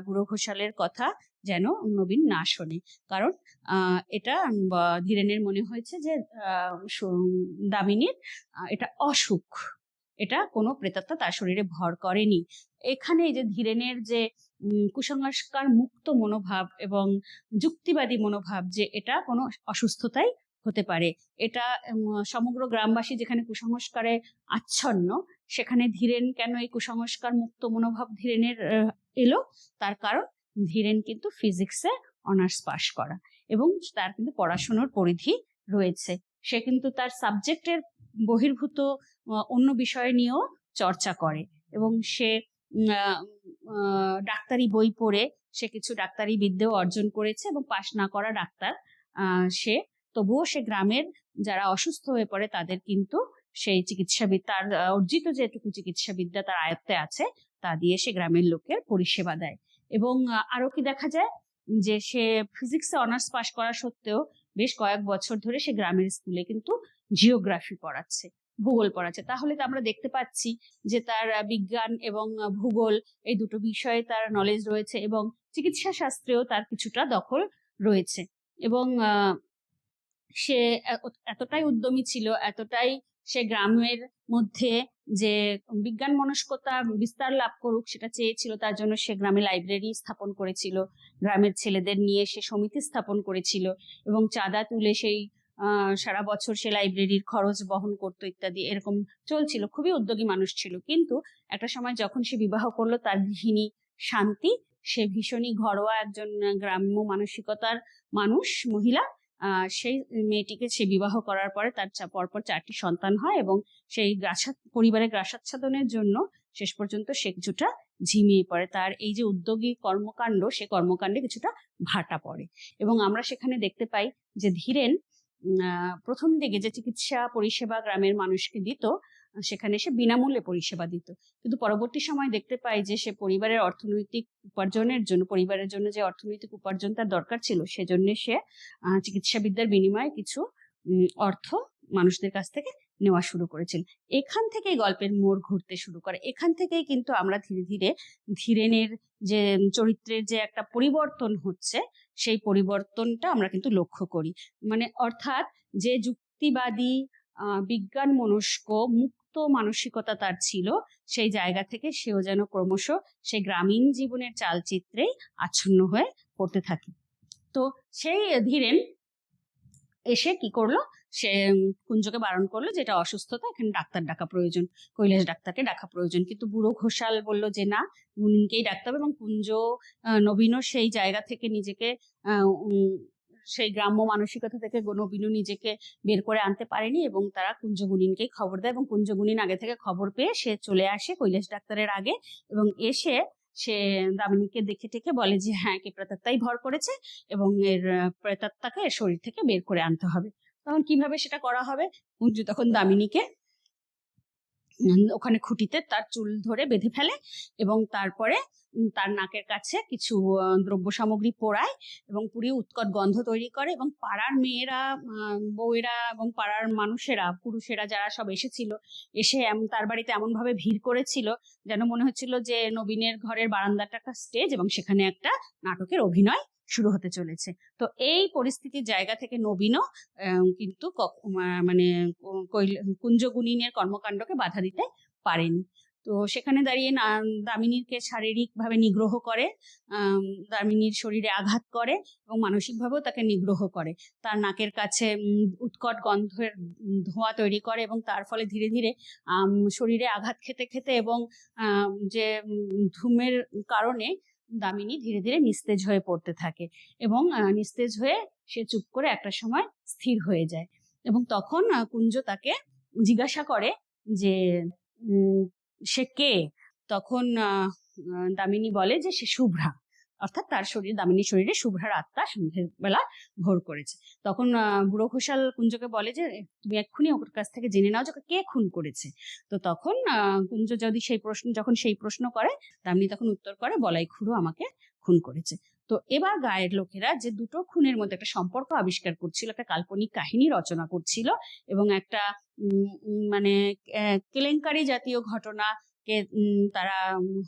বুড়ো ঘোষালের কথা যেন নবীন না শোনে, কারণ এটা ধীরেনের মনে হয়েছে যে দামিনীর এটা অসুখ, এটা কোনো প্রেতাত্মা তার শরীরে ভর করেনি। এখানে এই যে ধীরেনের যে কুসংস্কার মুক্ত মনোভাব এবং যুক্তিবাদী মনোভাব, যে এটা কোনো অসুস্থতাই হতে পারে, এটা সমগ্র গ্রামবাসী যেখানে কুসংস্কারে আচ্ছন্ন, সেখানে ধীরেন কেন এই কুসংস্কার মুক্ত মনোভাব ধীরেনের এলো, তার কারণ ধীরেন কিন্তু ফিজিক্সে অনার্স পাশ করা এবং তার কিন্তু পড়াশোনার পরিধি রয়েছে, সে কিন্তু তার সাবজেক্টের বহির্ভূত অন্য বিষয় নিয়েও চর্চা করে, এবং সে ডাক্তারি বই পড়ে সে কিছু ডাক্তারি বিদ্যাও অর্জন করেছে এবং পাশ না করা ডাক্তার সে, তবুও সে গ্রামের যারা অসুস্থ হয়ে পড়ে তাদের কিন্তু সেই চিকিৎসাবিদ্যা, তার অর্জিত যেটুকু চিকিৎসাবিদ্যা তার আয়ত্তে আছে তা দিয়ে সে গ্রামের লোকের পরিষেবা দেয়। এবং আরো কি দেখা যায় যে সে ফিজিক্সে অনার্স পাশ করা সত্ত্বেও বেশ কয়েক বছর ধরে সে গ্রামের স্কুলে কিন্তু জিওগ্রাফি পড়াচ্ছে, ভূগোল পড়াচ্ছে। তাহলে তো আমরা দেখতে পাচ্ছি যে তার বিজ্ঞান এবং ভূগোল এই দুটো বিষয়ে তার নলেজ রয়েছে, এবং চিকিৎসা শাস্ত্রেও তার কিছুটা দখল রয়েছে, এবং সে এতটাই উদ্যমী ছিল, এতটাই সে গ্রামের মধ্যে যে বিজ্ঞান মনস্কতা বিস্তার লাভ করুক সেটা চেয়েছিল, তার জন্য সে গ্রামে লাইব্রেরি স্থাপন করেছিল, গ্রামের ছেলেদের নিয়ে সে সমিতি স্থাপন করেছিল এবং চাঁদা তুলে সেই সারা বছর সে লাইব্রেরির খরচ বহন করতো ইত্যাদি, এরকম চলছিল, খুবই উদ্যোগী মানুষ ছিল। কিন্তু একটা সময় যখন সে বিবাহ করলো তার গৃহিণী শান্তি, সে ভীষণই ঘরোয়া একজন গ্রাম্য মানসিকতার মানুষ, মহিলা, সেই মেয়েটিকে সে বিবাহ করার পরে তার পরপর 4টি সন্তান হয়, এবং সেই পরিবারের গ্রাসাচ্ছাদনের জন্য শেষ পর্যন্ত সে কিছুটা ঝিমিয়ে পড়ে, তার এই যে উদ্যোগী কর্মকাণ্ড সে কর্মকাণ্ডে কিছুটা ভাটা পড়ে। এবং আমরা সেখানে দেখতে পাই যে ধীরেন প্রথম দিকে যে চিকিৎসা পরিষেবা গ্রামের মানুষকে দিত সেখানে সে বিনামূল্যে পরিষেবা দিত, কিন্তু পরবর্তী সময় দেখতে পাই যে সে পরিবারের অর্থনৈতিক উপার্জনের জন্য, পরিবারের জন্য যে অর্থনৈতিক উপার্জন তার দরকার ছিল, সেজন্য সে চিকিৎসাবিদ্যার বিনিময়ে কিছু অর্থ মানুষদের কাছ থেকে নেওয়া শুরু করেছিল। এখান থেকেই গল্পের মোড় ঘুরতে শুরু করে, এখান থেকেই কিন্তু আমরা ধীরে ধীরে ধীরেনের যে চরিত্রের যে একটা পরিবর্তন হচ্ছে সেই পরিবর্তনটা আমরা কিন্তু লক্ষ্য করি, মানে অর্থাৎ যে যুক্তিবাদী বিজ্ঞান মনস্ক মুক্ত মানসিকতা তার ছিল, সেই জায়গা থেকে সেও যেন ক্রমশ সেই গ্রামীণ জীবনের চালচিত্রেই আচ্ছন্ন হয়ে পড়তে থাকে। তো সেই ধীরেন এসে কি করলো, সে কুঞ্জকে বারণ করলো যে এটা অসুস্থতা, এখানে ডাক্তার ডাকা প্রয়োজন, কৈলাস ডাক্তারকে ডাকা প্রয়োজন, কিন্তু বুড়ো ঘোষাল বললো যে না, গুনিনকেই ডাকতে হবে, এবং কুঞ্জ নবীনও সেই জায়গা থেকে নিজেকে সেই গ্রাম্য মানসিকতা থেকে নবীনও নিজেকে বের করে আনতে পারেনি, এবং তারা কুঞ্জ গুনিনকেই খবর দেয়, এবং কুঞ্জ গুনিন আগে থেকে খবর পেয়ে সে চলে আসে কৈলাস ডাক্তারের আগে, এবং এসে সে দামিনীকে দেখে টেকে বলে যে হ্যাঁ, কে প্রেতাত্মাই ভর করেছে এবং এর প্রেতাত্মাকে এর শরীর থেকে বের করে আনতে হবে। তখন কিভাবে সেটা করা হবে, কুঞ্জ তখন দামিনীকে ওখানে খুঁটিতে তার চুল ধরে বেঁধে ফেলে এবং তারপরে তার নাকের কাছে কিছু দ্রব্য সামগ্রী পোড়ায় এবং পুড়িয়ে উৎকট গন্ধ তৈরি করে, এবং পাড়ার মেয়েরা, বউয়েরা এবং পাড়ার মানুষেরা, পুরুষেরা যারা সব এসেছিল, এসে তার বাড়িতে এমন ভাবে ভিড় করেছিল যেন মনে হচ্ছিল যে নবীনের ঘরের বারান্দাটা একটা স্টেজ এবং সেখানে একটা নাটকের অভিনয় শুরু হতে চলেছে। তো এই পরিস্থিতির জায়গা থেকে নবীনও কিন্তু মানে কুঞ্জ গুনিনের কর্মকাণ্ডকে বাধা দিতে পারেনি। তো সেখানে দাঁড়িয়ে দামিনীকে শারীরিকভাবে নিগ্রহ করে, দামিনীর শরীরে আঘাত করে এবং মানসিকভাবেও তাকে নিগ্রহ করে। তার নাকের কাছে উৎকট গন্ধের ধোঁয়া তৈরি করে এবং তার ফলে ধীরে ধীরে শরীরে আঘাত খেতে খেতে এবং যে ধূমের কারণে দামিনী ধীরে ধীরে নিস্তেজ হয়ে পড়তে থাকে এবং নিস্তেজ হয়ে সে চুপ করে একটা সময় স্থির হয়ে যায়। এবং তখন কুঞ্জ তাকে জিজ্ঞাসা করে যে সে কে। তখন দামিনী বলে যে সে শুভ্রা, অর্থাৎ তার দামিনীর শরীরে শুভ্রার আত্মা সন্ধ্যের বেলা ভোর করেছে। তখন বুড়ো ঘোষাল কুঞ্জকে বলে যে তুমি এক্ষুনি ওর কাছ থেকে জেনে নাও যে কে খুন করেছে। তো তখন কুঞ্জ যখন সেই প্রশ্ন করে, দামিনী তখন উত্তর করে বলাই খুড়ো আমাকে খুন করেছে। তো এবার গায়ের লোকেরা যে দুটো খুনের মধ্যে একটা সম্পর্ক আবিষ্কার করছিল, একটা কাল্পনিক কাহিনী রচনা করছিল এবং একটা মানে কেলেঙ্কারি জাতীয় ঘটনাকে তারা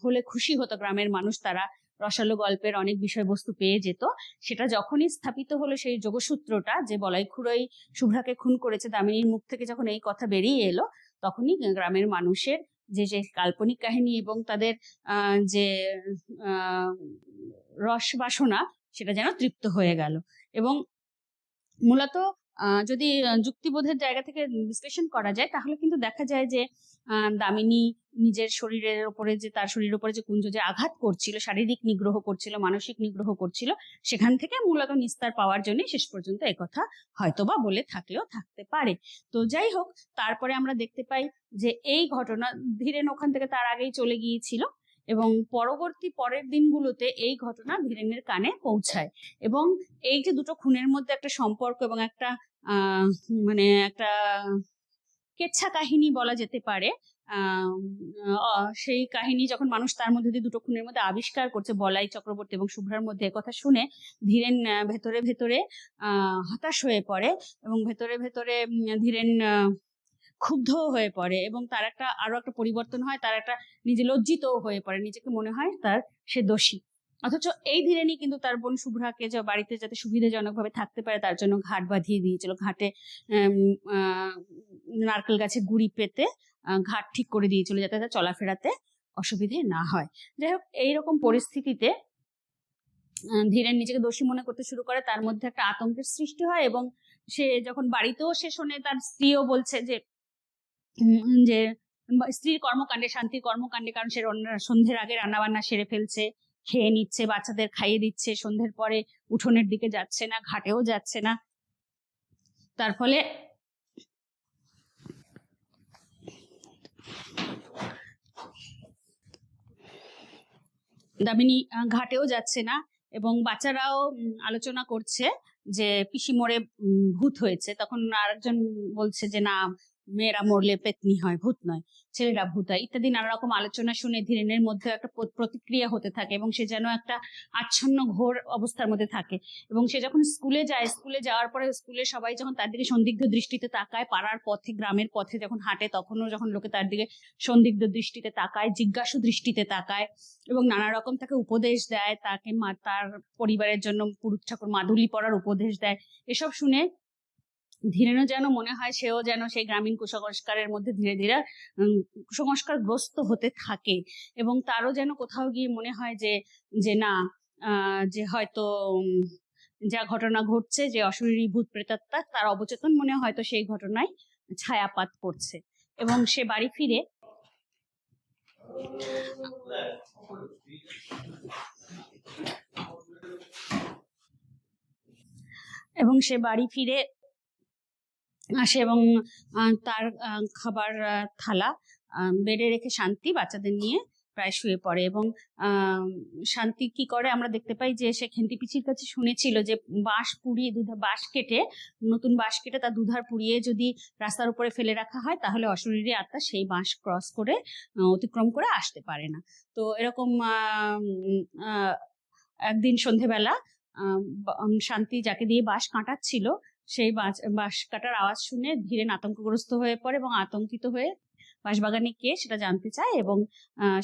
হলে খুশি হতো গ্রামের মানুষ, তারা রসালো গল্পের অনেক বিষয়বস্তু পেয়ে যেত। সেটা যখনই স্থাপিত হলো সেই যোগসূত্রটা যে বলাই খুড়োই শুভ্রাকে খুন করেছে, দামিনীর মুখ থেকে যখন এই কথা বেরিয়ে এলো, তখনই গ্রামের মানুষের যে কাল্পনিক কাহিনী এবং তাদের যে রস বাসনা সেটা যেন তৃপ্ত হয়ে গেল। এবং মূলত যদি যুক্তিবোধের জায়গা থেকে বিশ্লেষণ করা যায় তাহলে কিন্তু দেখা যায় যে দামিনী নিজের শরীরের উপরে যে তার শরীরের উপরে যে কুঞ্জ যে আঘাত করছিল, শারীরিক নিগ্রহ করছিল, মানসিক নিগ্রহ করছিল, সেখান থেকে মূলত নিস্তার পাওয়ার জন্য শেষ পর্যন্ত একথা হয়তোবা বলে থাকলেও থাকতে পারে। তো যাই হোক, তারপরে আমরা দেখতে পাই যে এই ঘটনা ধীরেন ওখান থেকে তার আগেই চলে গিয়েছিল এবং পরের দিনগুলোতে এই ঘটনা ধীরেনের কানে পৌঁছায় এবং এই যে দুটো খুনের মধ্যে একটা সম্পর্ক এবং একটা মানে একটা কেচ্ছা কাহিনী বলা যেতে পারে, সেই কাহিনী যখন মানুষ তার মধ্যে দিয়ে দুটো খুনের মধ্যে আবিষ্কার করছে, বলাই চক্রবর্তী এবং শুভ্রার মধ্যে, কথা শুনে ধীরেন ভেতরে ভেতরে হতাশ হয়ে পড়ে এবং ভেতরে ভেতরে ধীরেন ক্ষুব্ধ হয়ে পড়ে এবং তার আরো একটা পরিবর্তন হয়, তার একটা নিজে লজ্জিতও হয়ে পড়ে, নিজেকে মনে হয় সে দোষী। অথচ এই ধীরেনই কিন্তু তার বোন শুভ্রাকে বাড়িতে যাতে সুবিধাজনক ভাবে থাকতে পারে তার জন্য ঘাট বাঁধিয়ে দিয়েছিল, ঘাটে নারকেল গাছে গুড়ি পেতে ঘাট ঠিক করে দিয়েছিল যাতে তার চলাফেরাতে অসুবিধে না হয়। যাই হোক, এইরকম পরিস্থিতিতে ধীরেন নিজেকে দোষী মনে করতে শুরু করে, তার মধ্যে একটা আতঙ্কের সৃষ্টি হয় এবং সে যখন বাড়িতেও সে শোনে তার স্ত্রীও বলছে যে স্ত্রীর কর্মকাণ্ডে, শান্তির কর্মকাণ্ডে, কারণ সে সন্ধ্যের আগে রান্নাবান্না সেরে ফেলছে, খেয়ে নিচ্ছে, বাচ্চাদের খাইয়ে দিচ্ছে, সন্ধ্যের পরে উঠোনের দিকে যাচ্ছে না, ঘাটেও যাচ্ছে না। তার ফলে দামিনী ঘাটেও যাচ্ছে না এবং বাচ্চারাও আলোচনা করছে যে পিসি মরে ভূত হয়েছে। তখন আরেকজন বলছে যে না, মেয়েরা মরলে পেতনি হয়, ভূত নয়, ছেলেরা ভূত হয়, ইত্যাদি নানা রকম আলোচনা শুনে ধীরেনের মধ্যে একটা প্রতিক্রিয়া হতে থাকে এবং সে যেন একটা আচ্ছন্ন ঘোর অবস্থার মধ্যে থাকে। এবং সে যখন স্কুলে যাওয়ার পরে স্কুলে সবাই যখন তার দিকে সন্দিগ্ধ দৃষ্টিতে তাকায়, পাড়ার পথে, গ্রামের পথে যখন হাঁটে, তখনও যখন লোকে তার দিকে সন্দিগ্ধ দৃষ্টিতে তাকায়, জিজ্ঞাসু দৃষ্টিতে তাকায় এবং নানা রকম তাকে উপদেশ দেয়, তাকে তার পরিবারের জন্য পুরুত ঠাকুর মাদুলি পড়ার উপদেশ দেয়, এসব শুনে ধীরেনও যেন মনে হয় সেও যেন সেই গ্রামীণ কুসংস্কারের মধ্যে ধীরে ধীরে কুসংস্কারগ্রস্ত হতে থাকে এবং তারও যেন কোথাও গিয়ে মনে হয় যে না, যে হয়তো যা ঘটনা ঘটছে, যে অশরীরী ভূত প্রেতাত্মা, তার অবচেতন মনে হয়তো সেই ঘটনায় ছায়াপাত করছে। এবং সে বাড়ি ফিরে আসে এবং তার খাবার থালা বেড়ে রেখে শান্তি বাচ্চাদের নিয়ে প্রায় শুয়ে পড়ে। এবং শান্তি কি করে আমরা দেখতে পাই যে সে খেন্তি পিছির কাছে শুনেছিল যে নতুন বাঁশ কেটে তার দুধার পুড়িয়ে যদি রাস্তার উপরে ফেলে রাখা হয় তাহলে অশরীরী আত্মা সেই বাঁশ ক্রস করে অতিক্রম করে আসতে পারে না। তো এরকম একদিন সন্ধেবেলা শান্তি যাকে দিয়ে বাঁশ কাটাচ্ছিল সেই বাঁশ কাটার আওয়াজ শুনে ধীরেন আতঙ্কগ্রস্ত হয়ে পড়ে এবং আতঙ্কিত হয়ে বাঁশবাগানে কে সেটা জানতে চায় এবং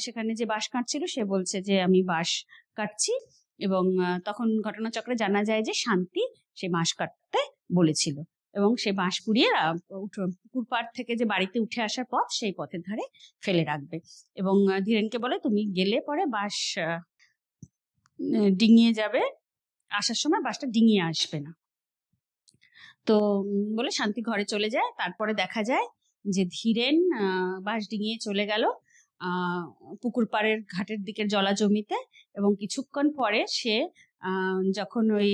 সেখানে যে বাঁশ কাটছিল সে বলছে যে আমি বাঁশ কাটছি এবং তখন ঘটনাচক্রে জানা যায় যে শান্তি সে বাঁশ কাটতে বলেছিল এবং সে বাঁশ পুড়িয়ে পুকুর পাড় থেকে যে বাড়িতে উঠে আসার পথ সেই পথের ধারে ফেলে রাখবে। এবং ধীরেনকে বলে তুমি গেলে পরে বাঁশ ডিঙিয়ে যাবে, আসার সময় বাঁশটা ডিঙিয়ে আসবে না। তো বলে শান্তি ঘরে চলে যায়। তারপরে দেখা যায় যে ধীরেন বাঁশ ডিঙিয়ে চলে গেল পুকুর পাড়ের ঘাটের দিকের জলা জমিতে, এবং কিছুক্ষণ পরে সে যখন ওই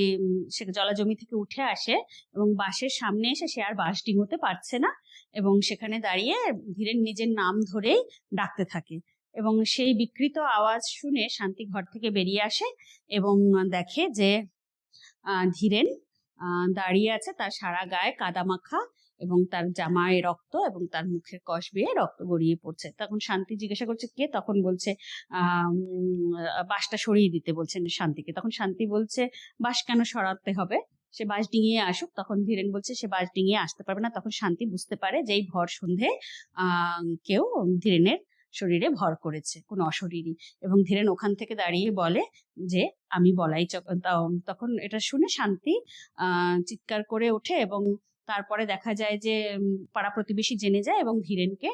সে জলা জমি থেকে উঠে আসে এবং বাঁশের সামনে এসে সে আর বাঁশ ডিঙোতে পারছে না, এবং সেখানে দাঁড়িয়ে ধীরেন নিজের নাম ধরেই ডাকতে থাকে। এবং সেই বিকৃত আওয়াজ শুনে শান্তি ঘর থেকে বেরিয়ে আসে এবং দেখে যে ধীরেন দাঁড়িয়ে আছে, তার সারা গায়ে কাদা মাখা এবং তার জামায় রক্ত এবং তার মুখের কষ বেয়ে রক্ত গড়িয়ে পড়ছে। তখন শান্তি জিজ্ঞাসা করছে কে, তখন বলছে বাঁশটা সরিয়ে দিতে বলছেন শান্তিকে। তখন শান্তি বলছে বাঁশ কেন সরাতে হবে, সে বাঁশ ডিঙিয়ে আসুক। তখন ধীরেন বলছে সে বাঁশ ডিঙিয়ে আসতে পারবে না। তখন শান্তি বুঝতে পারে যে এই ভর সন্ধে কেউ ধীরেনের শরীরে ভর করেছে, কোনো অশরীরী। এবং ধীরেন ওখান থেকে দাঁড়িয়ে বলে যে আমি বলাই তখন এটা শুনে শান্তি চিৎকার করে ওঠে, এবং তারপরে দেখা যায় যে পাড়া প্রতিবেশী জেনে যায় এবং ধীরেনকে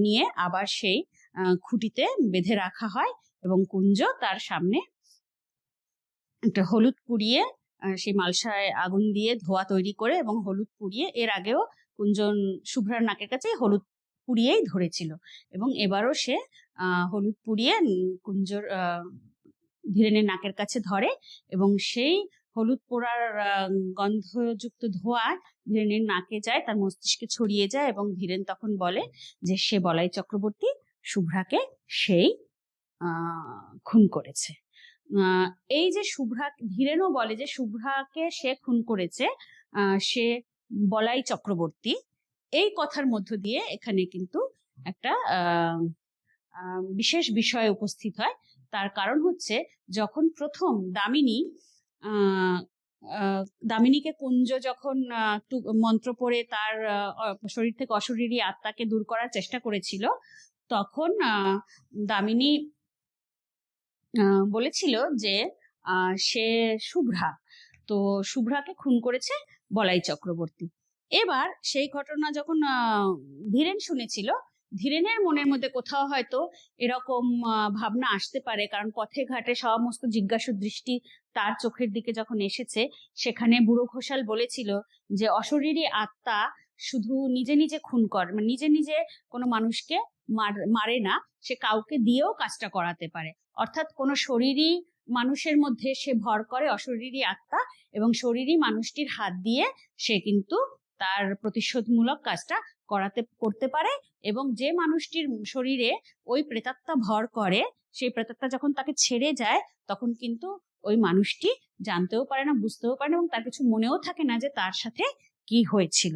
নিয়ে আবার সেই খুঁটিতে বেঁধে রাখা হয়। এবং কুঞ্জ তার সামনে একটা হলুদ পুড়িয়ে সেই মালসায় আগুন দিয়ে ধোঁয়া তৈরি করে এবং হলুদ পুড়িয়ে, এর আগেও কুঞ্জন শুভ্রার নাকের কাছে হলুদ পুড়িয়েই ধরেছিল, এবং এবারও সে হলুদ পুড়িয়ে কুঞ্জর ধীরেনের নাকের কাছে ধরে, এবং সেই হলুদ পোড়ার গন্ধযুক্ত ধোঁয়া ধীরেনের নাকে যায়, তার মস্তিষ্কে ছড়িয়ে যায়, এবং ধীরেন তখন বলে যে সে বলাই চক্রবর্তী শুভ্রাকে সেই খুন করেছে। এই যে শুভ্রা, ধীরেনও বলে যে শুভ্রাকে সে খুন করেছে, সে বলাই চক্রবর্তী। এই কথার মধ্য দিয়ে এখানে কিন্তু একটা বিশেষ বিষয় উপস্থিত হয়। তার কারণ হচ্ছে যখন প্রথম দামিনীকে কুঞ্জ যখন মন্ত্র পড়ে তার শরীর থেকে অশরীরী আত্মাকে দূর করার চেষ্টা করেছিল, তখন দামিনী বলেছিল যে সে শুভ্রা, তো শুভ্রাকে খুন করেছে বলাই চক্রবর্তী। এবার সেই ঘটনা যখন ধীরেন শুনেছিল, ধীরেনের মনের মধ্যে কোথাও হয়তো এরকম ভাবনা আসতে পারে, কারণ পথে ঘাটে সমস্ত জিজ্ঞাসু দৃষ্টি তার চোখের দিকে যখন এসেছে, সেখানে বুড়ো ঘোষাল বলেছিল যে অশরীরী আত্মা শুধু নিজে নিজে খুন করে, মানে নিজে নিজে কোনো মানুষকে মারে না, সে কাউকে দিয়েও কাজটা করাতে পারে। অর্থাৎ কোনো শরীরী মানুষের মধ্যে সে ভর করে অশরীরী আত্মা, এবং শরীরী মানুষটির হাত দিয়ে সে কিন্তু তার প্রতিশোধমূলক কাজটা করতে পারে। এবং যে মানুষটির শরীরে ওই প্রেতাত্মা ভর করে, সেই প্রেতাত্মা যখন তাকে ছেড়ে যায়, তখন কিন্তু ওই মানুষটি জানতেও পারে না, বুঝতেও পারে না, এবং তার কিছু মনেও থাকে না যে তার সাথে কি হয়েছিল।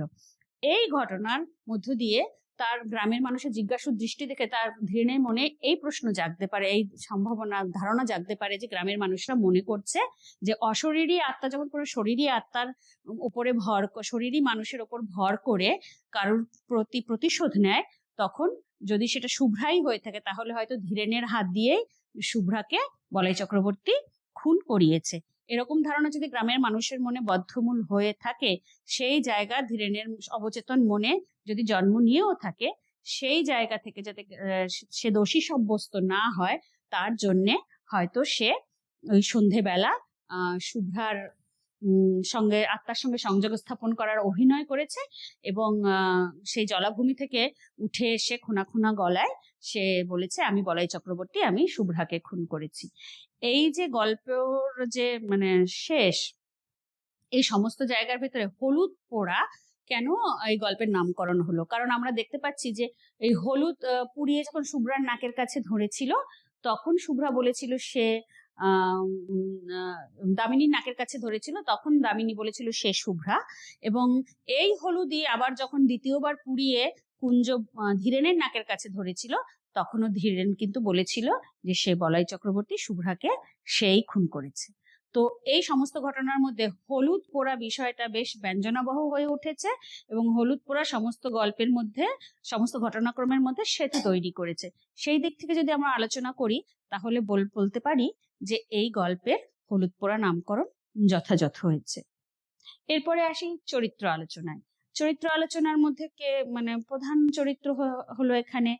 এই ঘটনার মধ্য দিয়ে তার গ্রামের মানুষের জিজ্ঞাসু দৃষ্টি দেখে তার ধীরেনের মনে এই প্রশ্ন জাগতে পারে, এই সম্ভাবনা ধারণা জাগতে পারে যে গ্রামের মানুষরা মনে করছে যে অশরীরী আত্মা যখন কোনো শরীরী আত্মার উপরে শরীরী মানুষের ওপর ভর করে কারোর প্রতি প্রতিশোধ নেয়, তখন যদি সেটা শুভ্রাই হয়ে থাকে, তাহলে হয়তো ধীরেনের হাত দিয়েই শুভ্রাকে বলাই চক্রবর্তী খুন করিয়েছে। এরকম ধারণা যদি গ্রামের মানুষের মনে বদ্ধমূল হয়ে থাকে, সেই জায়গা ধীরেনের অবচেতন মনে যদি জন্ম নিয়েও থাকে, সেই জায়গা থেকে যাতে সে দোষী সাব্যস্ত না হয়, তার জন্যে হয়তো সে ওই সন্ধেবেলা শুভ্রার সঙ্গে আত্মার সঙ্গে সংযোগ স্থাপন করার অভিনয় করেছে, এবং সেই জলাভূমি থেকে উঠে এসে খোনা খোনা গলায় সে বলেছে আমি বলাই চক্রবর্তী, আমি শুভ্রাকে খুন করেছি। এই যে গল্পের যে মানে শেষ, এই সমস্ত জায়গার ভেতরে হলুদ পোড়া কেন এই গল্পের নামকরণ হলো, কারণ আমরা দেখতে পাচ্ছি যে এই হলুদ পুড়িয়ে যখন শুভ্রার নাকের কাছে ধরেছিল, তখন শুভ্রা বলেছিল সে দামিনীর নাকের কাছে ধরেছিল, তখন দামিনী বলেছিল সে শুভ্রা। এবং এই হলুদই আবার যখন দ্বিতীয়বার পুড়িয়ে কুঞ্জ ধীরেনের নাকের কাছে ধরেছিল, তখনও ধীরেন কিন্তু বলেছিল যে সে বলাই চক্রবর্তী, শুভ্রাকে সেই খুন করেছে। তো এই সমস্ত ঘটনার মধ্যে হলুদ পোড়া বিষয়টা বেশ ব্যঞ্জনাবহ হয়ে উঠেছে, এবং হলুদ পোড়া সমস্ত গল্পের মধ্যে, সমস্ত ঘটনাক্রমের মধ্যে সেতু তৈরি করেছে। সেই দিক থেকে যদি আমরা আলোচনা করি, তাহলে বলতে পারি যে এই গল্পের হলুদ পোড়া নামকরণ যথাযথ হয়েছে। এরপরে আসি চরিত্র আলোচনায়। চরিত্র আলোচনার মধ্যে প্রধান চরিত্র হলো এখানে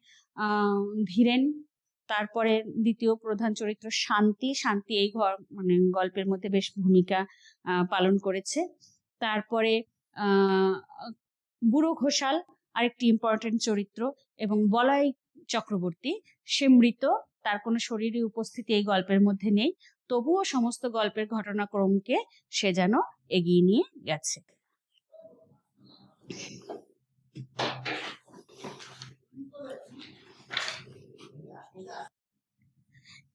ধীরেন। তারপরে দ্বিতীয় প্রধান চরিত্র শান্তি। শান্তি এই গল্পের মধ্যে বেশ ভূমিকা পালন করেছে। তারপরে বুড়ো ঘোষাল আরেকটি ইম্পর্টেন্ট চরিত্র, এবং বলাই চক্রবর্তী। সে মৃত, তার কোনো শরীরে উপস্থিতি এই গল্পের মধ্যে নেই, তবুও সমস্ত গল্পের ঘটনাক্রমকে সে যেন এগিয়ে নিয়ে গেছে।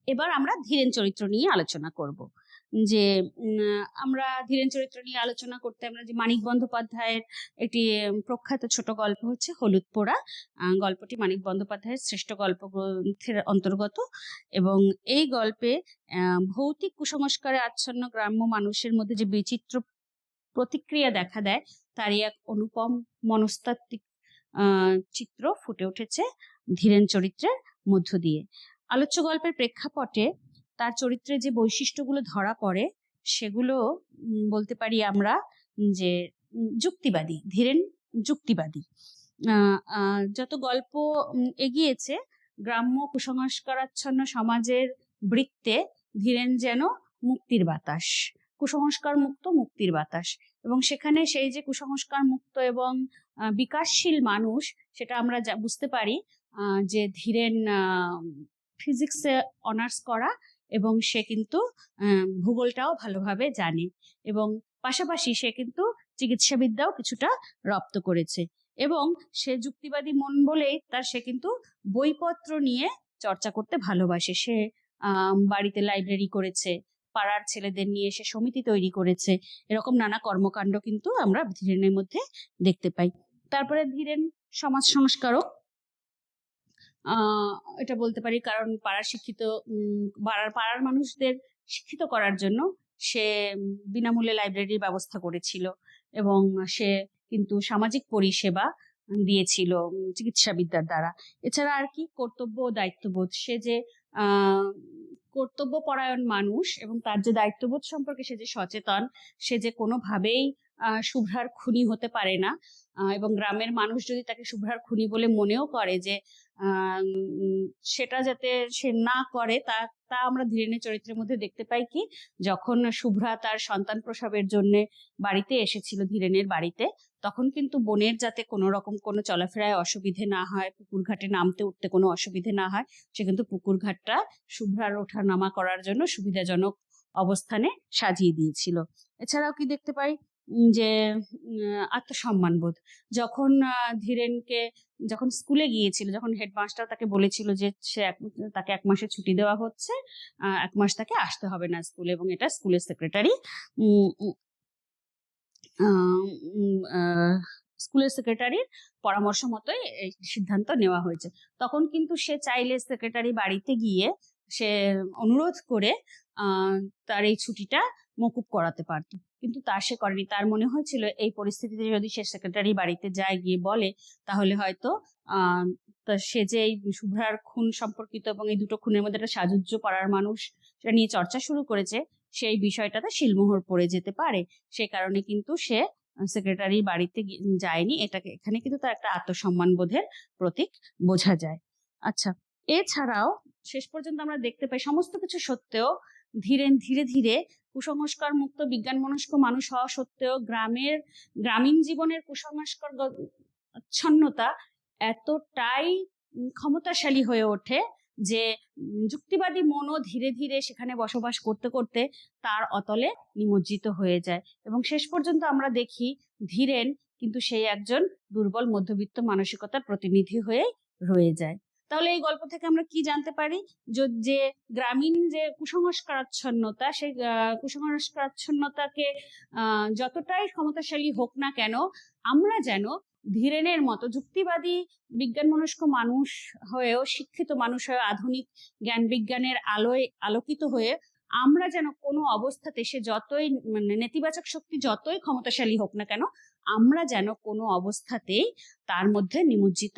এবার আমরা ধীরেন চরিত্র নিয়ে আলোচনা করব। যে আমরা ধীরেন চরিত্র নিয়ে আলোচনা করতে আমরা যে মানিক বন্দ্যোপাধ্যায়ের একটি প্রখ্যাত ছোট গল্প হচ্ছে হলুদ পোড়া। গল্পটি মানিক বন্দ্যোপাধ্যায়ের শ্রেষ্ঠ গল্প গ্রন্থের অন্তর্গত, এবং এই গল্পে ভৌতিক কুসংস্কারে আচ্ছন্ন গ্রাম্য মানুষের মধ্যে যে বিচিত্র প্রতিক্রিয়া দেখা দেয় তারই এক অনুপম মনস্তাত্ত্বিক চিত্র ফুটে উঠেছে ধীরেন চরিত্রের মধ্য দিয়ে। আলোচ্য গল্পের প্রেক্ষাপটে তার চরিত্রে যে বৈশিষ্ট্যগুলো ধরা পড়ে সেগুলো বলতে পারি আমরা যে যুক্তিবাদী। ধীরেন যুক্তিবাদী। যত গল্প এগিয়েছে গ্রাম্য কুসংস্কারাচ্ছন্ন সমাজের বৃত্তে ধীরেন যেন মুক্তির বাতাস, কুসংস্কার মুক্ত মুক্তির বাতাস। এবং সেখানে সেই যে কুসংস্কার মুক্ত এবং বিকাশশীল মানুষ, সেটা আমরা বুঝতে পারি যে ধীরেন ফিজিক্সে অনার্স করা, এবং সে কিন্তু ভূগোলটাও ভালোভাবে জানে, এবং পাশাপাশি সে কিন্তু চিকিৎসাবিদ্যাও কিছুটা রপ্ত করেছে। এবং সে যুক্তিবাদী মন বলেই সে কিন্তু বইপত্র নিয়ে চর্চা করতে ভালোবাসে। সে বাড়িতে লাইব্রেরি করেছে, পাড়ার ছেলেদের নিয়ে সে সমিতি তৈরি করেছে, এরকম নানা কর্মকাণ্ড কিন্তু আমরা ধীরেনের মধ্যে দেখতে পাই। তারপরে ধীরেন সমাজ সংস্কারক, এটা বলতে পারি, কারণ পাড়ার মানুষদের শিক্ষিত করার জন্য সে বিনামূল্যে লাইব্রেরির ব্যবস্থা করেছিল, এবং সে কিন্তু সামাজিক পরিষেবা দিয়েছিল চিকিৎসাবিদ্যার দ্বারা। এছাড়া আর কি কর্তব্য ও দায়িত্ববোধ, সে যে কর্তব্যপরায়ণ মানুষ এবং তার যে দায়িত্ববোধ সম্পর্কে সে যে সচেতন, সে যে কোনোভাবেই শুভ্রার খুনি হতে পারে না, এবং গ্রামের মানুষ যদি তাকে শুভ্রার খুনি বলে মনেও করে যে সেটা যাতে সে না করে, তা আমরা ধীরেনের চরিত্রের মধ্যে দেখতে পাই। কি যখন শুভ্রা তার সন্তান প্রসবের জন্য বাড়িতে এসেছিল ধীরেনের বাড়িতে, তখন কিন্তু বোনের যাতে কোনো রকম কোনো চলাফেরায় অসুবিধে না হয়, পুকুর ঘাটে নামতে উঠতে কোনো অসুবিধে না হয়, সে কিন্তু পুকুর ঘাটটা শুভ্রার ওঠা নামা করার জন্য সুবিধাজনক অবস্থানে সাজিয়ে দিয়েছিল। এছাড়াও কি দেখতে পাই যে আত্মসম্মান বোধ, যখন ধীরেনকে যখন স্কুলে গিয়েছিল, যখন হেডমাস্টার তাকে বলেছিল যে তাকে 1 মাসের ছুটি দেওয়া হচ্ছে, 1 মাস তাকে আসতে হবে না স্কুলে, এবং এটা স্কুলের সেক্রেটারি পরামর্শ মতোই এই সিদ্ধান্ত নেওয়া হয়েছে। তখন কিন্তু সে চাইলে সেক্রেটারি বাড়িতে গিয়ে সে অনুরোধ করে তার এই ছুটিটা মকুব করাতে পারত, কিন্তু তা সে করেনি। তার মনে হয়েছিল এই পরিস্থিতিতে যদি সে সেক্রেটারি বাড়িতে যায়, গিয়ে বলে, তাহলে হয়তো সে যে এই শুভ্রার খুন সম্পর্কিত এবং এই দুটো খুনের মধ্যে একটা সাজুজ্য পাড়ার মানুষ সেটা নিয়ে চর্চা শুরু করেছে, সেই বিষয়টাতে শিলমোহর পড়ে যেতে পারে। সেই কারণে কিন্তু সে সেক্রেটারি বাড়িতে যায়নি। এখানে কিন্তু তার একটা আত্মসম্মান বোধের প্রতীক বোঝা যায়। আচ্ছা, এছাড়াও শেষ পর্যন্ত আমরা দেখতে পাই সমস্ত কিছু সত্ত্বেও ধীরেন ধীরে ধীরে কুসংস্কার মুক্ত বিজ্ঞান মনস্ক মানুষ হওয়া সত্ত্বেও গ্রামীণ জীবনের কুসংস্কার আচ্ছন্নতা এতটাই ক্ষমতাশালী হয়ে ওঠে যে যুক্তিবাদী মনও ধীরে ধীরে সেখানে বসবাস করতে করতে তার অতলে নিমজ্জিত হয়ে যায়, এবং শেষ পর্যন্ত আমরা দেখি ধীরেন কিন্তু সেই একজন দুর্বল মধ্যবিত্ত মানসিকতার প্রতিনিধি হয়ে রয়ে যায়। তাহলে এই গল্প থেকে আমরা কি জানতে পারি? যে গ্রামীণ যে কুসংস্কারাচ্ছন্নতা, সেই কুসংস্কারাচ্ছন্নতাকে যতটাই ক্ষমতাশালী হোক না কেন, আমরা যেন ধীরেনের মতো যুক্তিবাদী বিজ্ঞান মনস্ক মানুষ হয়েও, শিক্ষিত মানুষ হয়ে, আধুনিক জ্ঞান বিজ্ঞানের আলোয় আলোকিত হয়ে আমরা যেন কোনো অবস্থাতে, সে যতই নেতিবাচক শক্তি যতই ক্ষমতাশালী হোক না কেন, আমরা যেন কোনো অবস্থাতেই তার মধ্যে নিমজ্জিত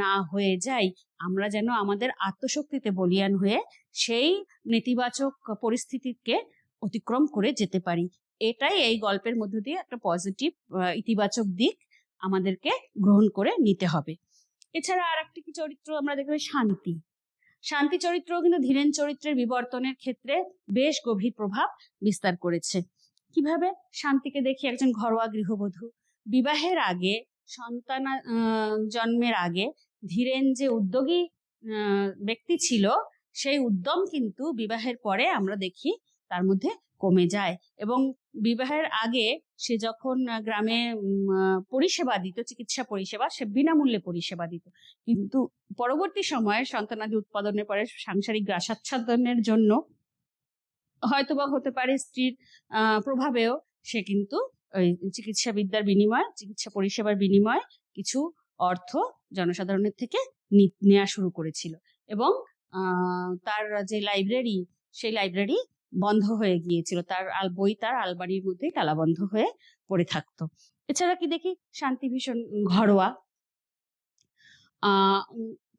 না হয়ে যাই। আমরা যেন আমাদের আত্মশক্তিতে বলীয়ান হয়ে সেই নেতিবাচক পরিস্থিতিকে অতিক্রম করে যেতে পারি। এটাই এই গল্পের মধ্য দিয়ে একটা পজিটিভ ইতিবাচক দিক আমাদেরকে গ্রহণ করে নিতে হবে। এছাড়া আর একটা কি চরিত্র আমরা দেখবে, শান্তি। শান্তি চরিত্র কিন্তু ধীরেন চরিত্রের বিবর্তনের ক্ষেত্রে বেশ গভীর প্রভাব বিস্তার করেছে। কিভাবে? শান্তিকে দেখি একজন ঘরোয়া গৃহবধূ, বিবাহের আগে, সন্তান জন্মের আগে ধীরেন যে উদ্যোগী ব্যক্তি ছিল, সেই উদ্যম কিন্তু বিবাহের পরে আমরা দেখি তার মধ্যে কমে যায়। এবং বিবাহের আগে সে যখন গ্রামে পরিষেবা দিত, চিকিৎসা পরিষেবা, সে বিনামূল্যে পরিষেবা দিত, কিন্তু পরবর্তী সময়ে সন্তানাদি উৎপাদনের পরে সাংসারিক গ্রাসাচ্ছাদনের জন্য হয়তোবা হতে পারে স্ত্রীর প্রভাবেও সে কিন্তু ওই চিকিৎসা বিদ্যার বিনিময়ে, চিকিৎসা পরিষেবার বিনিময়ে কিছু অর্থ জনসাধারণের থেকে নেওয়া শুরু করেছিল। এবং তার যে লাইব্রেরি, সেই লাইব্রেরি বন্ধ হয়ে গিয়েছিল, তার বই তার আলমারির মধ্যেই তালাবন্ধ হয়ে পড়ে থাকতো। এছাড়া কি দেখি, শান্তি ভীষণ ঘরোয়া।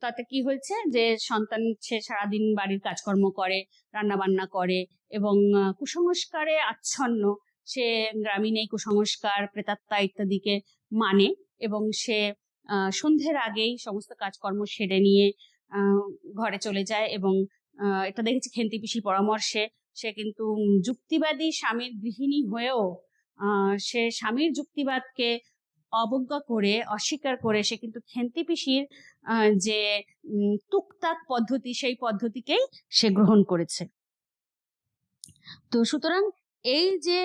তাতে কি হয়েছে যে সন্তান সে সারাদিন বাড়ির কাজকর্ম করে, রান্না বান্না করে এবং কুসংস্কারে আচ্ছন্ন। সে গ্রামীণ এই কুসংস্কার, প্রেতাত্মা ইত্যাদিকে মানে এবং সে সন্ধ্যের আগেই সমস্ত কাজকর্ম সেরে নিয়ে ঘরে চলে যায়। এবং এটা দেখেছি খেন্তি পিসির পরামর্শে সে কিন্তু যুক্তিবাদী স্বামীর গৃহিণী হয়েও সে স্বামীর যুক্তিবাদকে অবজ্ঞা করে, অস্বীকার করে সে কিন্তু খেন্তি পিসির যে টুকটাক পদ্ধতি, সেই পদ্ধতিকেই সে গ্রহণ করেছে। তো সুতরাং এই যে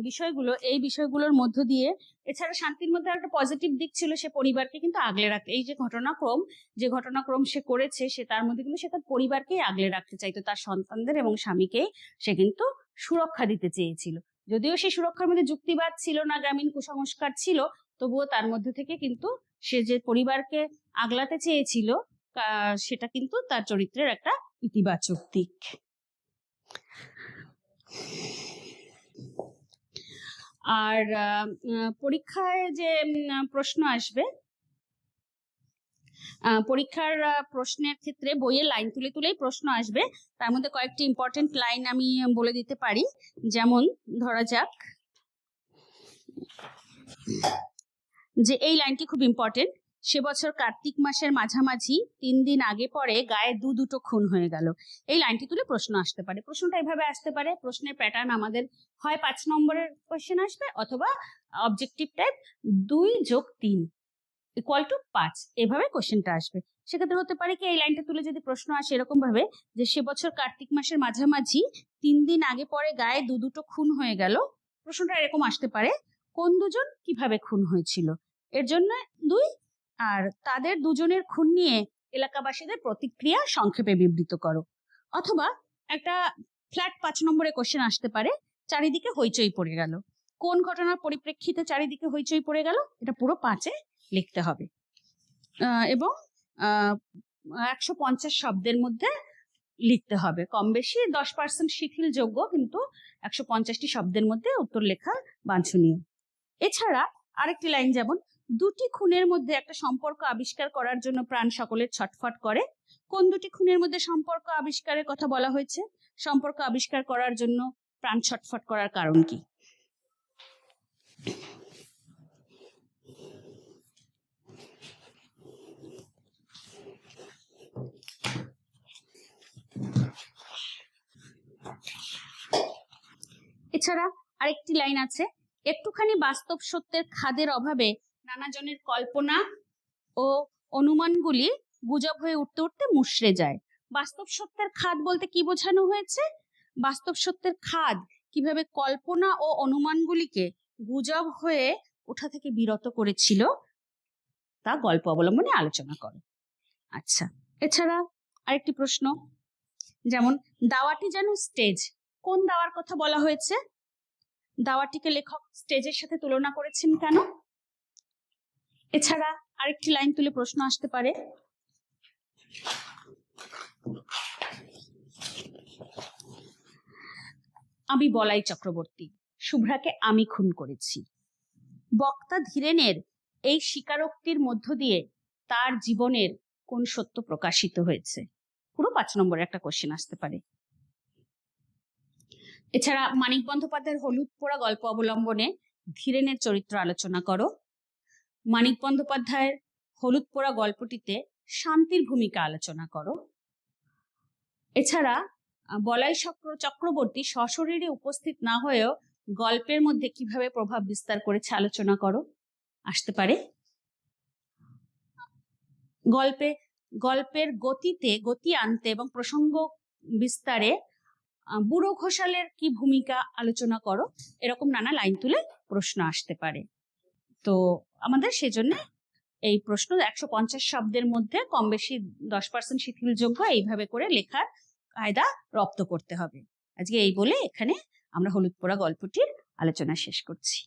বিষয়গুলো, এই বিষয়গুলোর মধ্য দিয়ে, এছাড়া শান্তির মধ্যে একটা পজিটিভ দিক ছিল, সে পরিবারকে কিন্তু আগলে রাখতে, এই যে ঘটনাক্রম সে করেছে, সে তার মধ্যে কিন্তু সে তার পরিবারকেই আগলে রাখতে চাইতো, তার সন্তানদের এবং স্বামীকে সে কিন্তু সুরক্ষা দিতে চেয়েছিল। যদিও সেই সুরক্ষার মধ্যে যুক্তিবাদ ছিল না, গ্রামীণ কুসংস্কার ছিল, তবুও তার মধ্যে থেকে কিন্তু সে যে পরিবারকে আগলাতে চেয়েছিল, সেটা কিন্তু তার চরিত্রের একটা ইতিবাচক দিক। আর পরীক্ষায় যে প্রশ্ন আসবে, পরীক্ষার প্রশ্নের ক্ষেত্রে বইয়ের লাইন তুলে তুলেই প্রশ্ন আসবে। তার মধ্যে কয়েকটি ইম্পর্টেন্ট লাইন আমি বলে দিতে পারি। যেমন ধরা যাক যে এই লাইনটি খুব ইম্পর্টেন্ট, সে বছর কার্তিক মাসের মাঝামাঝি 3 দিন আগে পরে গায়ে দুটো খুন হয়ে গেল। এই লাইনটি তুলে প্রশ্ন আসতে পারে। প্রশ্নটা এভাবে আসতে পারে, প্রশ্নের প্যাটার্ন আমাদের হয় 5 নম্বরের কোয়েশ্চেন আসবে, অথবা অবজেক্টিভ টাইপ 2 + 3 = 5, এভাবে কোয়েশ্চেনটা আসবে। সেক্ষেত্রে হতে পারে কি, এই লাইনটা তুলে যদি প্রশ্ন আসে এরকম ভাবে যে সে বছর কার্তিক মাসের মাঝামাঝি 3 দিন আগে পরে গায়ে দুটো খুন হয়ে গেল। প্রশ্নটা এরকম আসতে পারে, কোন দুজন, কিভাবে খুন হয়েছিল, এর জন্য 2, আর তাদের দুজনের খুন নিয়ে এলাকাবাসীদের প্রতিক্রিয়া সংক্ষেপে বিবৃত করো। অথবা একটা ফ্ল্যাট 5 নম্বরের কোশ্চেন আসতে পারে, চারিদিকে হইচই পড়ে গেল। কোন ঘটনার পরিপ্রেক্ষিতে চারিদিকে হইচই পড়ে গেল, এটা পুরো 5-এ লিখতে হবে। এবং 150 শব্দের মধ্যে লিখতে হবে। কম বেশি 10% শিথিল যোগ্য, কিন্তু 150টি শব্দের মধ্যে উত্তর লেখা বাঞ্ছনীয়। এছাড়া আরেকটি লাইন, যেমন 2টি খুনের মধ্যে একটা সম্পর্ক আবিষ্কার করার জন্য প্রাণ সকলের ছটফট করে। কোন 2টি খুনের মধ্যে সম্পর্ক আবিষ্কারের কথা বলা হয়েছে? সম্পর্ক আবিষ্কার করার জন্য প্রাণ ছটফট করার কারণ কি? এছাড়া আরেকটি লাইন আছে, একটুখানি বাস্তব সত্যের খাদের অভাবে নানাজনের কল্পনা ও অনুমানগুলি গুজব হয়ে উঠতে উঠতে মুষড়ে যায়। বাস্তব সত্যের খাদ বলতে কি বোঝানো হয়েছে? বাস্তব সত্যের খাদ কিভাবে কল্পনা ও অনুমানগুলিকে গুজব হয়ে ওঠা থেকে বিরত করেছিল, তা গল্প অবলম্বনে আলোচনা করো। আচ্ছা, এছাড়া আরেকটি প্রশ্ন, যেমন দাওয়াটি যেন স্টেজ, কোন দাওয়ার কথা বলা হয়েছে? দাওয়াটিকে লেখক স্টেজের সাথে তুলনা করেছেন কেন? এছাড়া আরেকটি লাইন তুলে প্রশ্ন আসতে পারে, আমি বলাই চক্রবর্তী, শুভ্রাকে আমি খুন করেছি। বক্তা ধীরেনের এই স্বীকারোক্তির মধ্য দিয়ে তার জীবনের কোন সত্য প্রকাশিত হয়েছে? পুরো 5 নম্বরের একটা কোশ্চেন আসতে পারে। এছাড়া মানিক বন্দ্যোপাধ্যায়ের হলুদ পোড়া গল্প অবলম্বনে ধীরেনের চরিত্র আলোচনা করো। মানিক বন্দ্যোপাধ্যায়ের হলুদ পোড়া গল্পটিতে শান্তির ভূমিকা আলোচনা করো। এছাড়া বলাই চক্রবর্তী সশরীরে উপস্থিত না হয়েও গল্পের মধ্যে কিভাবে প্রভাব বিস্তার করেছে আলোচনা করো। আসতে পারে গল্পের গতি আনতে এবং প্রসঙ্গ বিস্তারে বুড়ো ঘোষালের কি ভূমিকা আলোচনা করো। এরকম নানা লাইন তুলে প্রশ্ন আসতে পারে। তো আমাদের সেজন্য এই প্রশ্ন 150 শব্দের মধ্যে কম বেশি 10% শিথিলযোগ্য এইভাবে করে লেখার কায়দা রপ্ত করতে হবে। আজকে এই বলে এখানে আমরা হলুদ পোড়া গল্পটির আলোচনা শেষ করছি।